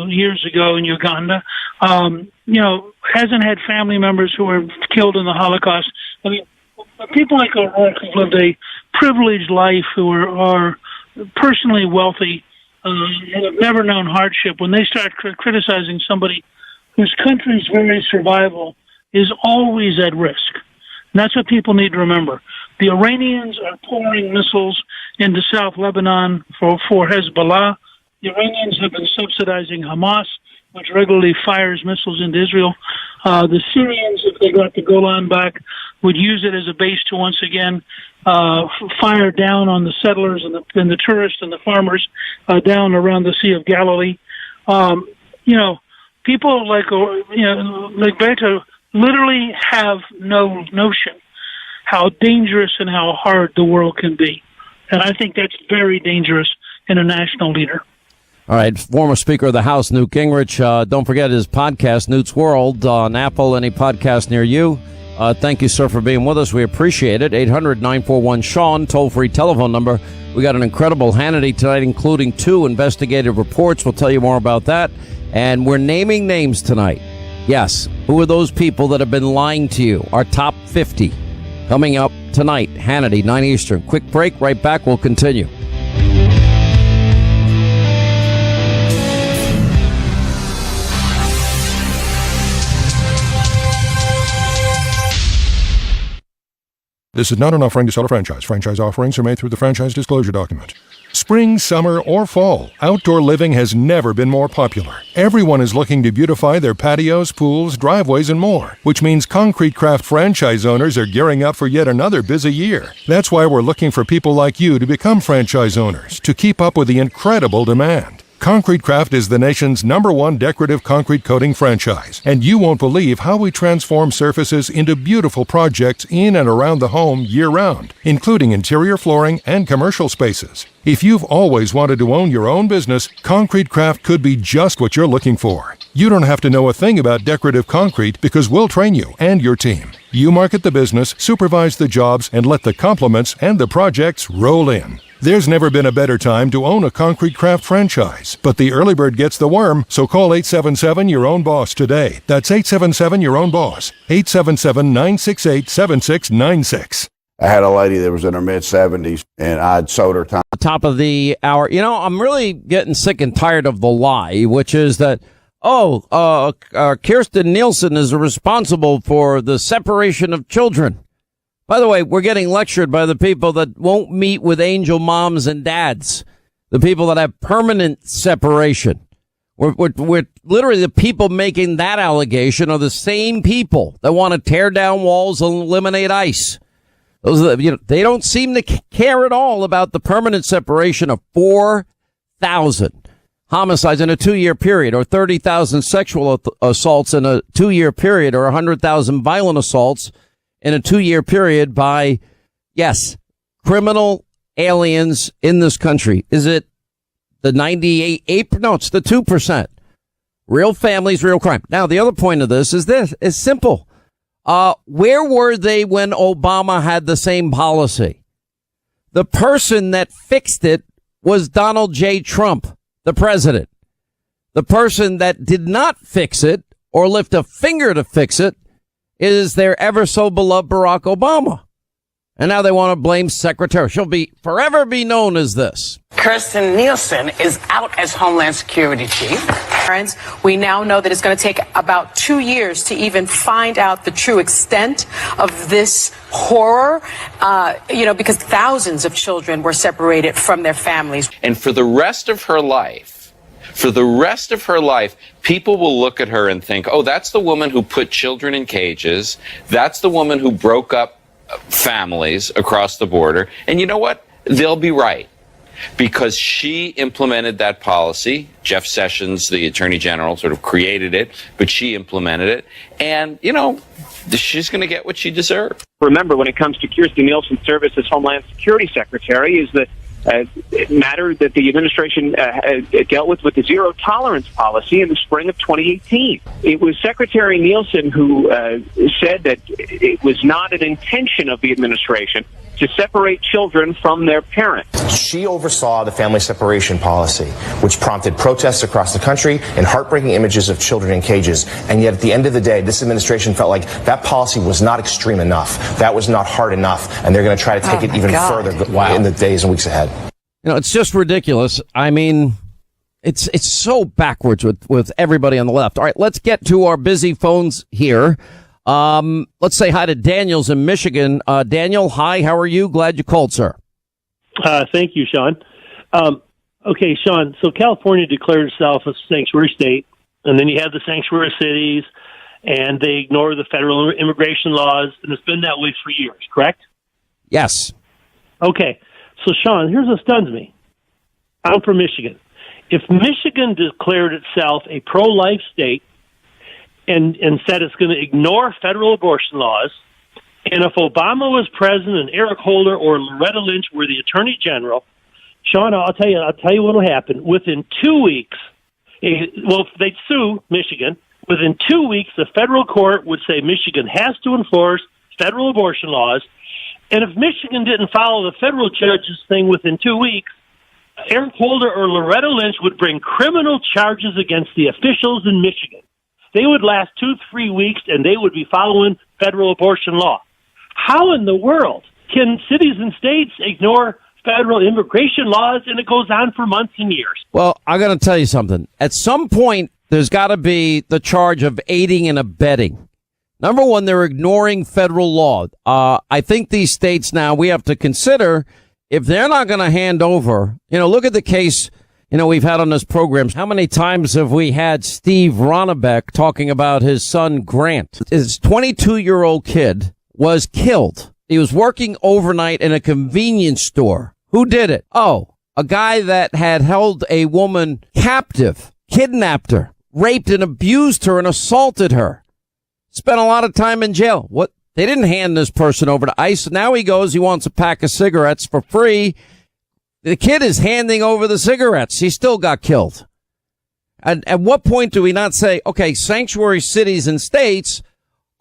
years ago in Uganda. Hasn't had family members who were killed in the Holocaust. I mean, people like O'Rourke who've lived a privileged life, who are personally wealthy, and have never known hardship, when they start criticizing somebody whose country's very survival is always at risk. And that's what people need to remember. The Iranians are pouring missiles into South Lebanon for Hezbollah. The Iranians have been subsidizing Hamas, which regularly fires missiles into Israel. The Syrians, if they got the Golan back, would use it as a base to once again fire down on the settlers and the tourists and the farmers down around the Sea of Galilee. People like Beto literally have no notion how dangerous and how hard the world can be. And I think that's very dangerous in a national leader. All right, former Speaker of the House, Newt Gingrich. Don't forget his podcast, Newt's World, on Apple, any podcast near you. Thank you, sir, for being with us. We appreciate it. 800-941-SEAN, toll-free telephone number. We got an incredible Hannity tonight, including 2 investigative reports. We'll tell you more about that. And we're naming names tonight. Yes, who are those people that have been lying to you? Our top 50 coming up tonight. Hannity, 9 Eastern. Quick break. Right back. We'll continue. This is not an offering to sell a franchise. Franchise offerings are made through the franchise disclosure document. Spring, summer, or fall, outdoor living has never been more popular. Everyone is looking to beautify their patios, pools, driveways, and more, which means Concrete Craft franchise owners are gearing up for yet another busy year. That's why we're looking for people like you to become franchise owners, to keep up with the incredible demand. Concrete Craft is the nation's #1 decorative concrete coating franchise, and you won't believe how we transform surfaces into beautiful projects in and around the home year-round, including interior flooring and commercial spaces. If you've always wanted to own your own business, Concrete Craft could be just what you're looking for. You don't have to know a thing about decorative concrete because we'll train you and your team. You market the business, supervise the jobs, and let the compliments and the projects roll in. There's never been a better time to own a Concrete Craft franchise, but the early bird gets the worm, so call 877-YOUR-OWN-BOSS today. That's 877-YOUR-OWN-BOSS, 877-968-7696. I had a lady that was in her mid-70s, and I'd sold her time. Top of the hour. I'm really getting sick and tired of the lie, which is that, Kirstjen Nielsen is responsible for the separation of children. By the way, we're getting lectured by the people that won't meet with angel moms and dads, the people that have permanent separation. We're literally the people making that allegation are the same people that want to tear down walls and eliminate ICE. Those are they don't seem to care at all about the permanent separation of 4,000 homicides in a 2-year period, or 30,000 sexual assaults in a 2-year period, or 100,000 violent assaults in a 2-year period by, yes, criminal aliens in this country. Is it the 98? No, it's the 2%. Real families, real crime. Now, the other point of this is simple. Where were they when Obama had the same policy? The person that fixed it was Donald J. Trump, the president. The person that did not fix it or lift a finger to fix it is their ever so beloved Barack Obama. And now they want to blame Secretary. She'll forever be known as this. Kirstjen Nielsen is out as Homeland Security Chief. We now know that it's going to take about 2 years to even find out the true extent of this horror, because thousands of children were separated from their families. And for the rest of her life, people will look at her and think, oh, that's the woman who put children in cages. That's the woman who broke up families across the border. And you know what? They'll be right. Because she implemented that policy. Jeff Sessions, the Attorney General, sort of created it, but she implemented it. And, she's going to get what she deserved. Remember, when it comes to Kirstjen Nielsen's service as Homeland Security Secretary, is the matter that the administration dealt with the zero-tolerance policy in the spring of 2018. It was Secretary Nielsen who said that it was not an intention of the administration to separate children from their parents. She oversaw the family separation policy, which prompted protests across the country and heartbreaking images of children in cages. And yet, at the end of the day, this administration felt like that policy was not extreme enough. That was not hard enough. And they're going to try to take it even further in the days and weeks ahead. It's just ridiculous. I mean, it's so backwards with everybody on the left. All right, let's get to our busy phones here. Let's say hi to Daniel's in Michigan. Daniel, hi, how are you? Glad you called, sir. Thank you, Sean. Okay, Sean, so California declared itself a sanctuary state, and then you have the sanctuary cities, and they ignore the federal immigration laws, and it's been that way for years, correct? Yes. Okay, so Sean, here's what stuns me. I'm from Michigan. If Michigan declared itself a pro-life state and said it's going to ignore federal abortion laws, and if Obama was president and Eric Holder or Loretta Lynch were the attorney general, Sean, I'll tell you what will happen. Within 2 weeks, if they'd sue Michigan, within 2 weeks, the federal court would say Michigan has to enforce federal abortion laws. And if Michigan didn't follow the federal judge's thing within 2 weeks, Eric Holder or Loretta Lynch would bring criminal charges against the officials in Michigan. They would last 2-3 weeks, and they would be following federal abortion law. How in the world can cities and states ignore federal immigration laws, and it goes on for months and years? Well, I'm going to tell you something. At some point, there's got to be the charge of aiding and abetting. Number one, they're ignoring federal law. I think these states now, we have to consider if they're not going to hand over, look at the case, we've had on this program. How many times have we had Steve Ronnebeck talking about his son, Grant? His 22-year-old kid was killed. He was working overnight in a convenience store. Who did it? Oh, a guy that had held a woman captive, kidnapped her, raped and abused her and assaulted her. Spent a lot of time in jail. What? They didn't hand this person over to ICE. Now he wants a pack of cigarettes for free. The kid is handing over the cigarettes. He still got killed. And at what point do we not say, okay, sanctuary cities and states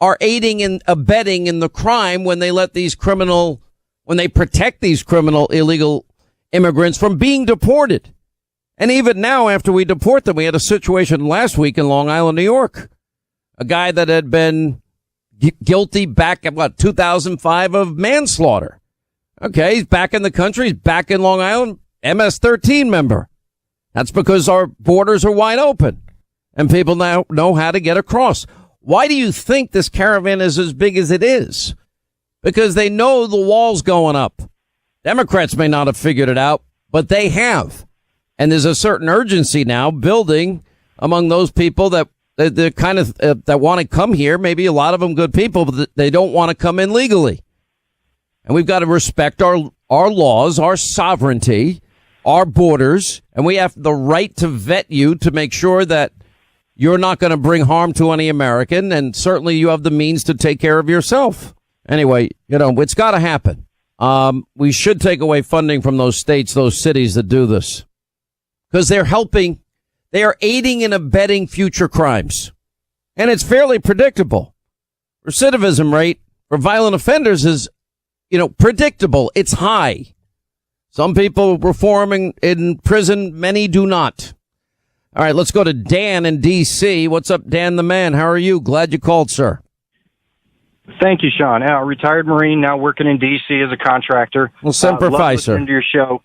are aiding and abetting in the crime when they protect these criminal illegal immigrants from being deported? And even now, after we deport them, we had a situation last week in Long Island, New York. A guy that had been guilty back at 2005 of manslaughter. Okay, he's back in the country. He's back in Long Island, MS-13 member. That's because our borders are wide open and people now know how to get across. Why do you think this caravan is as big as it is? Because they know the wall's going up. Democrats may not have figured it out, but they have. And there's a certain urgency now building among those people that want to come here. Maybe a lot of them good people, but they don't want to come in legally. And we've got to respect our laws, our sovereignty, our borders, and we have the right to vet you to make sure that you're not going to bring harm to any American, and certainly you have the means to take care of yourself. Anyway, it's got to happen. We should take away funding from those states, those cities that do this, because they are aiding and abetting future crimes. And it's fairly predictable. Recidivism rate for violent offenders is, predictable. It's high. Some people reforming in prison, many do not. All right, let's go to Dan in D.C. What's up, Dan the man? How are you? Glad you called, sir. Thank you, Sean. Retired Marine, now working in D.C. as a contractor. Well, Semper Fi, sir. Listening to your show.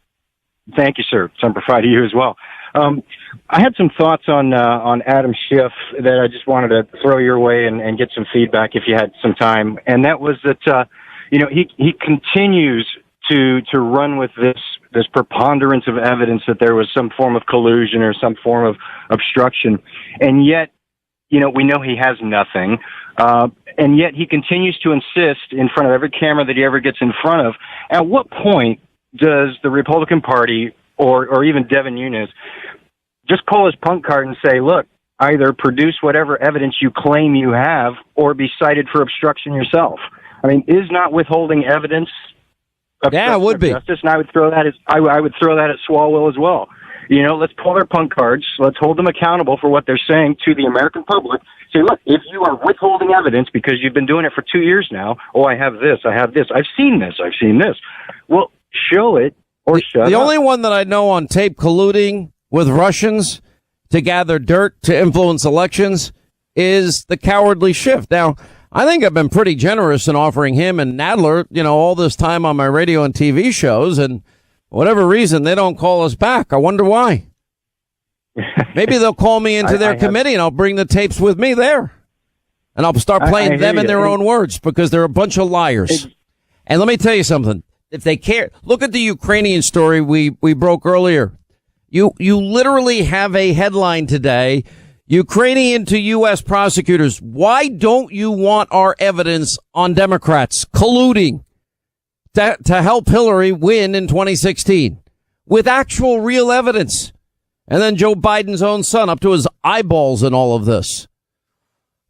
Thank you, sir. Semper Fi to you as well. I had some thoughts on Adam Schiff that I just wanted to throw your way and get some feedback if you had some time. And that was that, he continues to run with this preponderance of evidence that there was some form of collusion or some form of obstruction. And yet, we know he has nothing. And yet he continues to insist in front of every camera that he ever gets in front of. At what point does the Republican Party or even Devin Nunes just pull his punk card and say, look, either produce whatever evidence you claim you have or be cited for obstruction yourself? I mean, is not withholding evidence Yeah, it would be. Justice, and I would throw that at Swalwell as well. Let's pull their punk cards. Let's hold them accountable for what they're saying to the American public. Say, look, if you are withholding evidence because you've been doing it for 2 years now, I have this, I've seen this. Well, show it or shut up. The only one that I know on tape colluding with Russians to gather dirt to influence elections is the cowardly Schiff. Now, I think I've been pretty generous in offering him and Nadler, all this time on my radio and TV shows, and for whatever reason, they don't call us back. I wonder why. Maybe they'll call me into their committee and I'll bring the tapes with me there. And I'll start playing them in their own words because they're a bunch of liars. And let me tell you something. if they care, look at the Ukrainian story we broke earlier. You literally have a headline today, Ukrainian to U.S. prosecutors. Why don't you want our evidence on Democrats colluding to help Hillary win in 2016 with actual real evidence? And then Joe Biden's own son up to his eyeballs in all of this.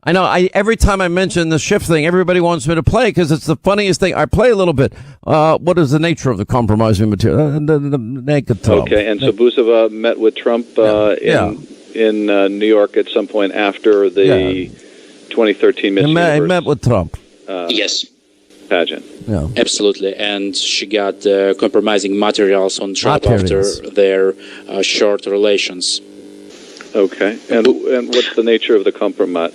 I know every time I mention the Schiff thing, everybody wants me to play because it's the funniest thing. I play a little bit. What is the nature of the compromising material? The naked Trump. Okay, and so Buzova met with Trump in New York at some point after the 2013 Miss Universe. He met with Trump. Yes. Pageant. Yeah. Absolutely. And she got compromising materials on Trump after their short relations. Okay. And what's the nature of the compromise?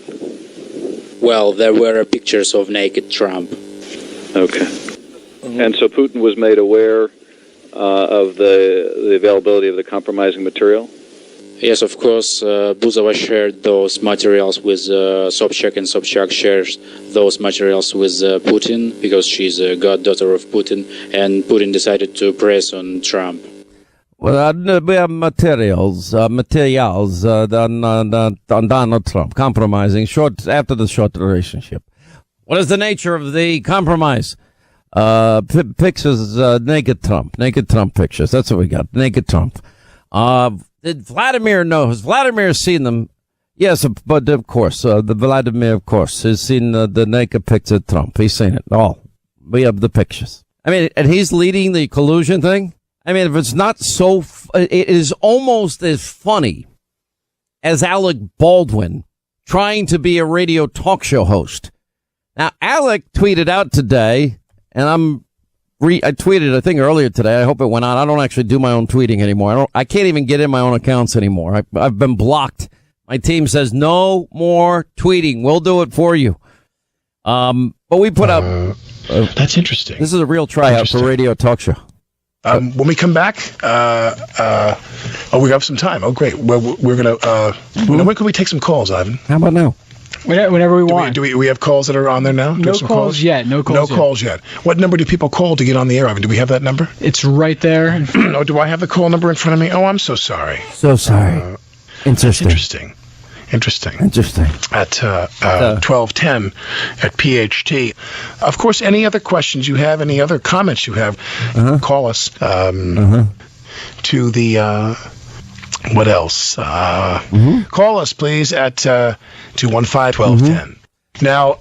Well, there were pictures of naked Trump. Okay. And so Putin was made aware of the availability of the compromising material? Yes, of course. Buzova shared those materials with Sobchak, and Sobchak shares those materials with Putin because she's a goddaughter of Putin, and Putin decided to press on Trump. Well, we have materials on Donald Trump compromising after the short relationship. What is the nature of the compromise? Pictures, naked Trump pictures. That's what we got. Naked Trump. Did Vladimir know? Has Vladimir seen them? Yes, but of course, Vladimir, of course, has seen the naked picture of Trump. He's seen it all. We have the pictures. I mean, and he's leading the collusion thing. I mean, if it's not so, it is almost as funny as Alec Baldwin trying to be a radio talk show host. Now, Alec tweeted out today, and I tweeted, I think earlier today. I hope it went out. I don't actually do my own tweeting anymore. I can't even get in my own accounts anymore. I've been blocked. My team says no more tweeting. We'll do it for you. But we put up. That's interesting. This is a real tryout for radio talk show. When we come back, we have some time. Oh, great. Well, we're going to, when can we take some calls, Ivan? How about now? Whenever we want. Do we have calls that are on there now? No calls yet. No calls yet. What number do people call to get on the air, Ivan? Do we have that number? It's right there. Oh, do I have the call number in front of me? Oh, I'm so sorry. So sorry. Interesting. At 12:10 at PHT. Of course, any other questions you have, any other comments you have, call us to the, what else? Call us, please, at 215-1210. Now,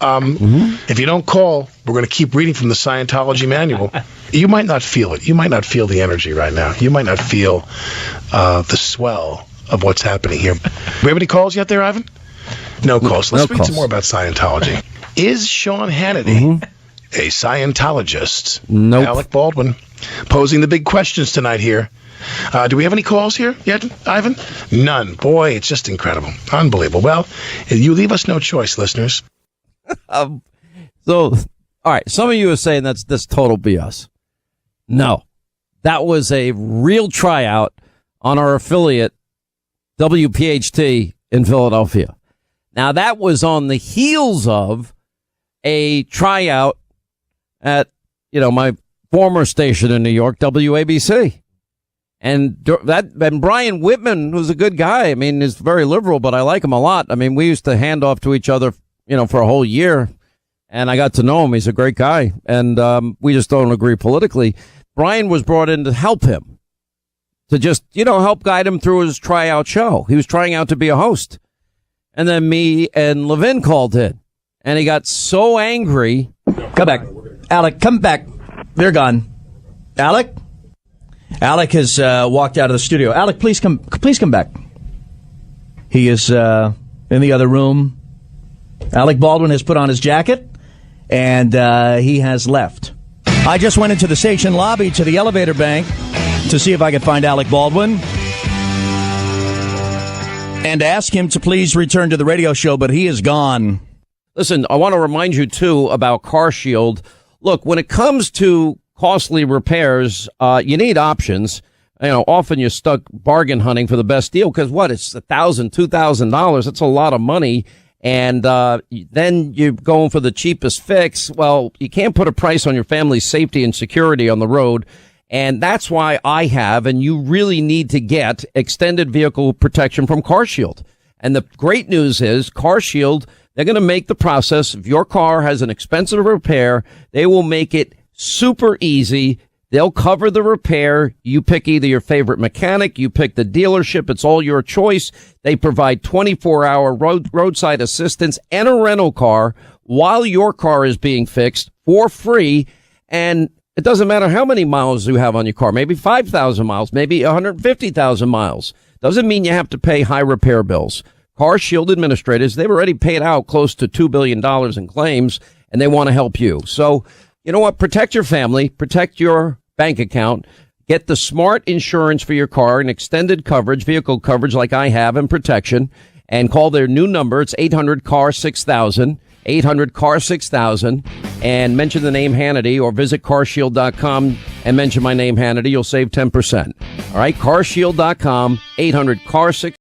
if you don't call, we're going to keep reading from the Scientology manual. You might not feel it. You might not feel the energy right now. You might not feel the swell of what's happening here. Do we have any calls yet there, Ivan? No calls. Let's read some more about Scientology. Is Sean Hannity a Scientologist? Nope. Alec Baldwin posing the big questions tonight here. Do we have any calls here yet, Ivan? None. Boy, it's just incredible. Unbelievable. Well, you leave us no choice, listeners. All right. Some of you are saying that's total BS. No. That was a real tryout on our affiliate, WPHT in Philadelphia. Now, that was on the heels of a tryout at, my former station in New York, WABC. And Brian Whitman, who's a good guy, I mean, is very liberal, but I like him a lot. I mean, we used to hand off to each other, for a whole year, and I got to know him. He's a great guy, and we just don't agree politically. Brian was brought in to help him, to just, help guide him through his tryout show. He was trying out to be a host. And then me and Levin called in, and he got so angry. Come back. Alec, come back. They're gone. Alec? Alec has walked out of the studio. Alec, please come back. He is in the other room. Alec Baldwin has put on his jacket, and he has left. I just went into the station lobby to the elevator bank to see if I could find Alec Baldwin and ask him to please return to the radio show, but he is gone. Listen, I want to remind you, too, about CarShield. Look, when it comes to costly repairs, you need options. Often you're stuck bargain hunting for the best deal because it's $1,000, $2,000. That's a lot of money. and then you're going for the cheapest fix. Well, you can't put a price on your family's safety and security on the road. And that's why I have, and you really need to get extended vehicle protection from CarShield. And the great news is CarShield, they're going to make the process. If your car has an expensive repair, they will make it super easy. They'll cover the repair. You pick either your favorite mechanic, you pick the dealership. It's all your choice. They provide 24-hour roadside assistance and a rental car while your car is being fixed for free. And it doesn't matter how many miles you have on your car, maybe 5,000 miles, maybe 150,000 miles. Doesn't mean you have to pay high repair bills. CarShield administrators, they've already paid out close to $2 billion in claims, and they want to help you. So, you know what? Protect your family, protect your bank account, get the smart insurance for your car and extended coverage, vehicle coverage like I have, and protection, and call their new number. It's 800-CAR-6000. 800-CAR-6000, and mention the name Hannity, or visit carshield.com and mention my name Hannity. You'll save 10%. All right, carshield.com, 800-CAR-6000.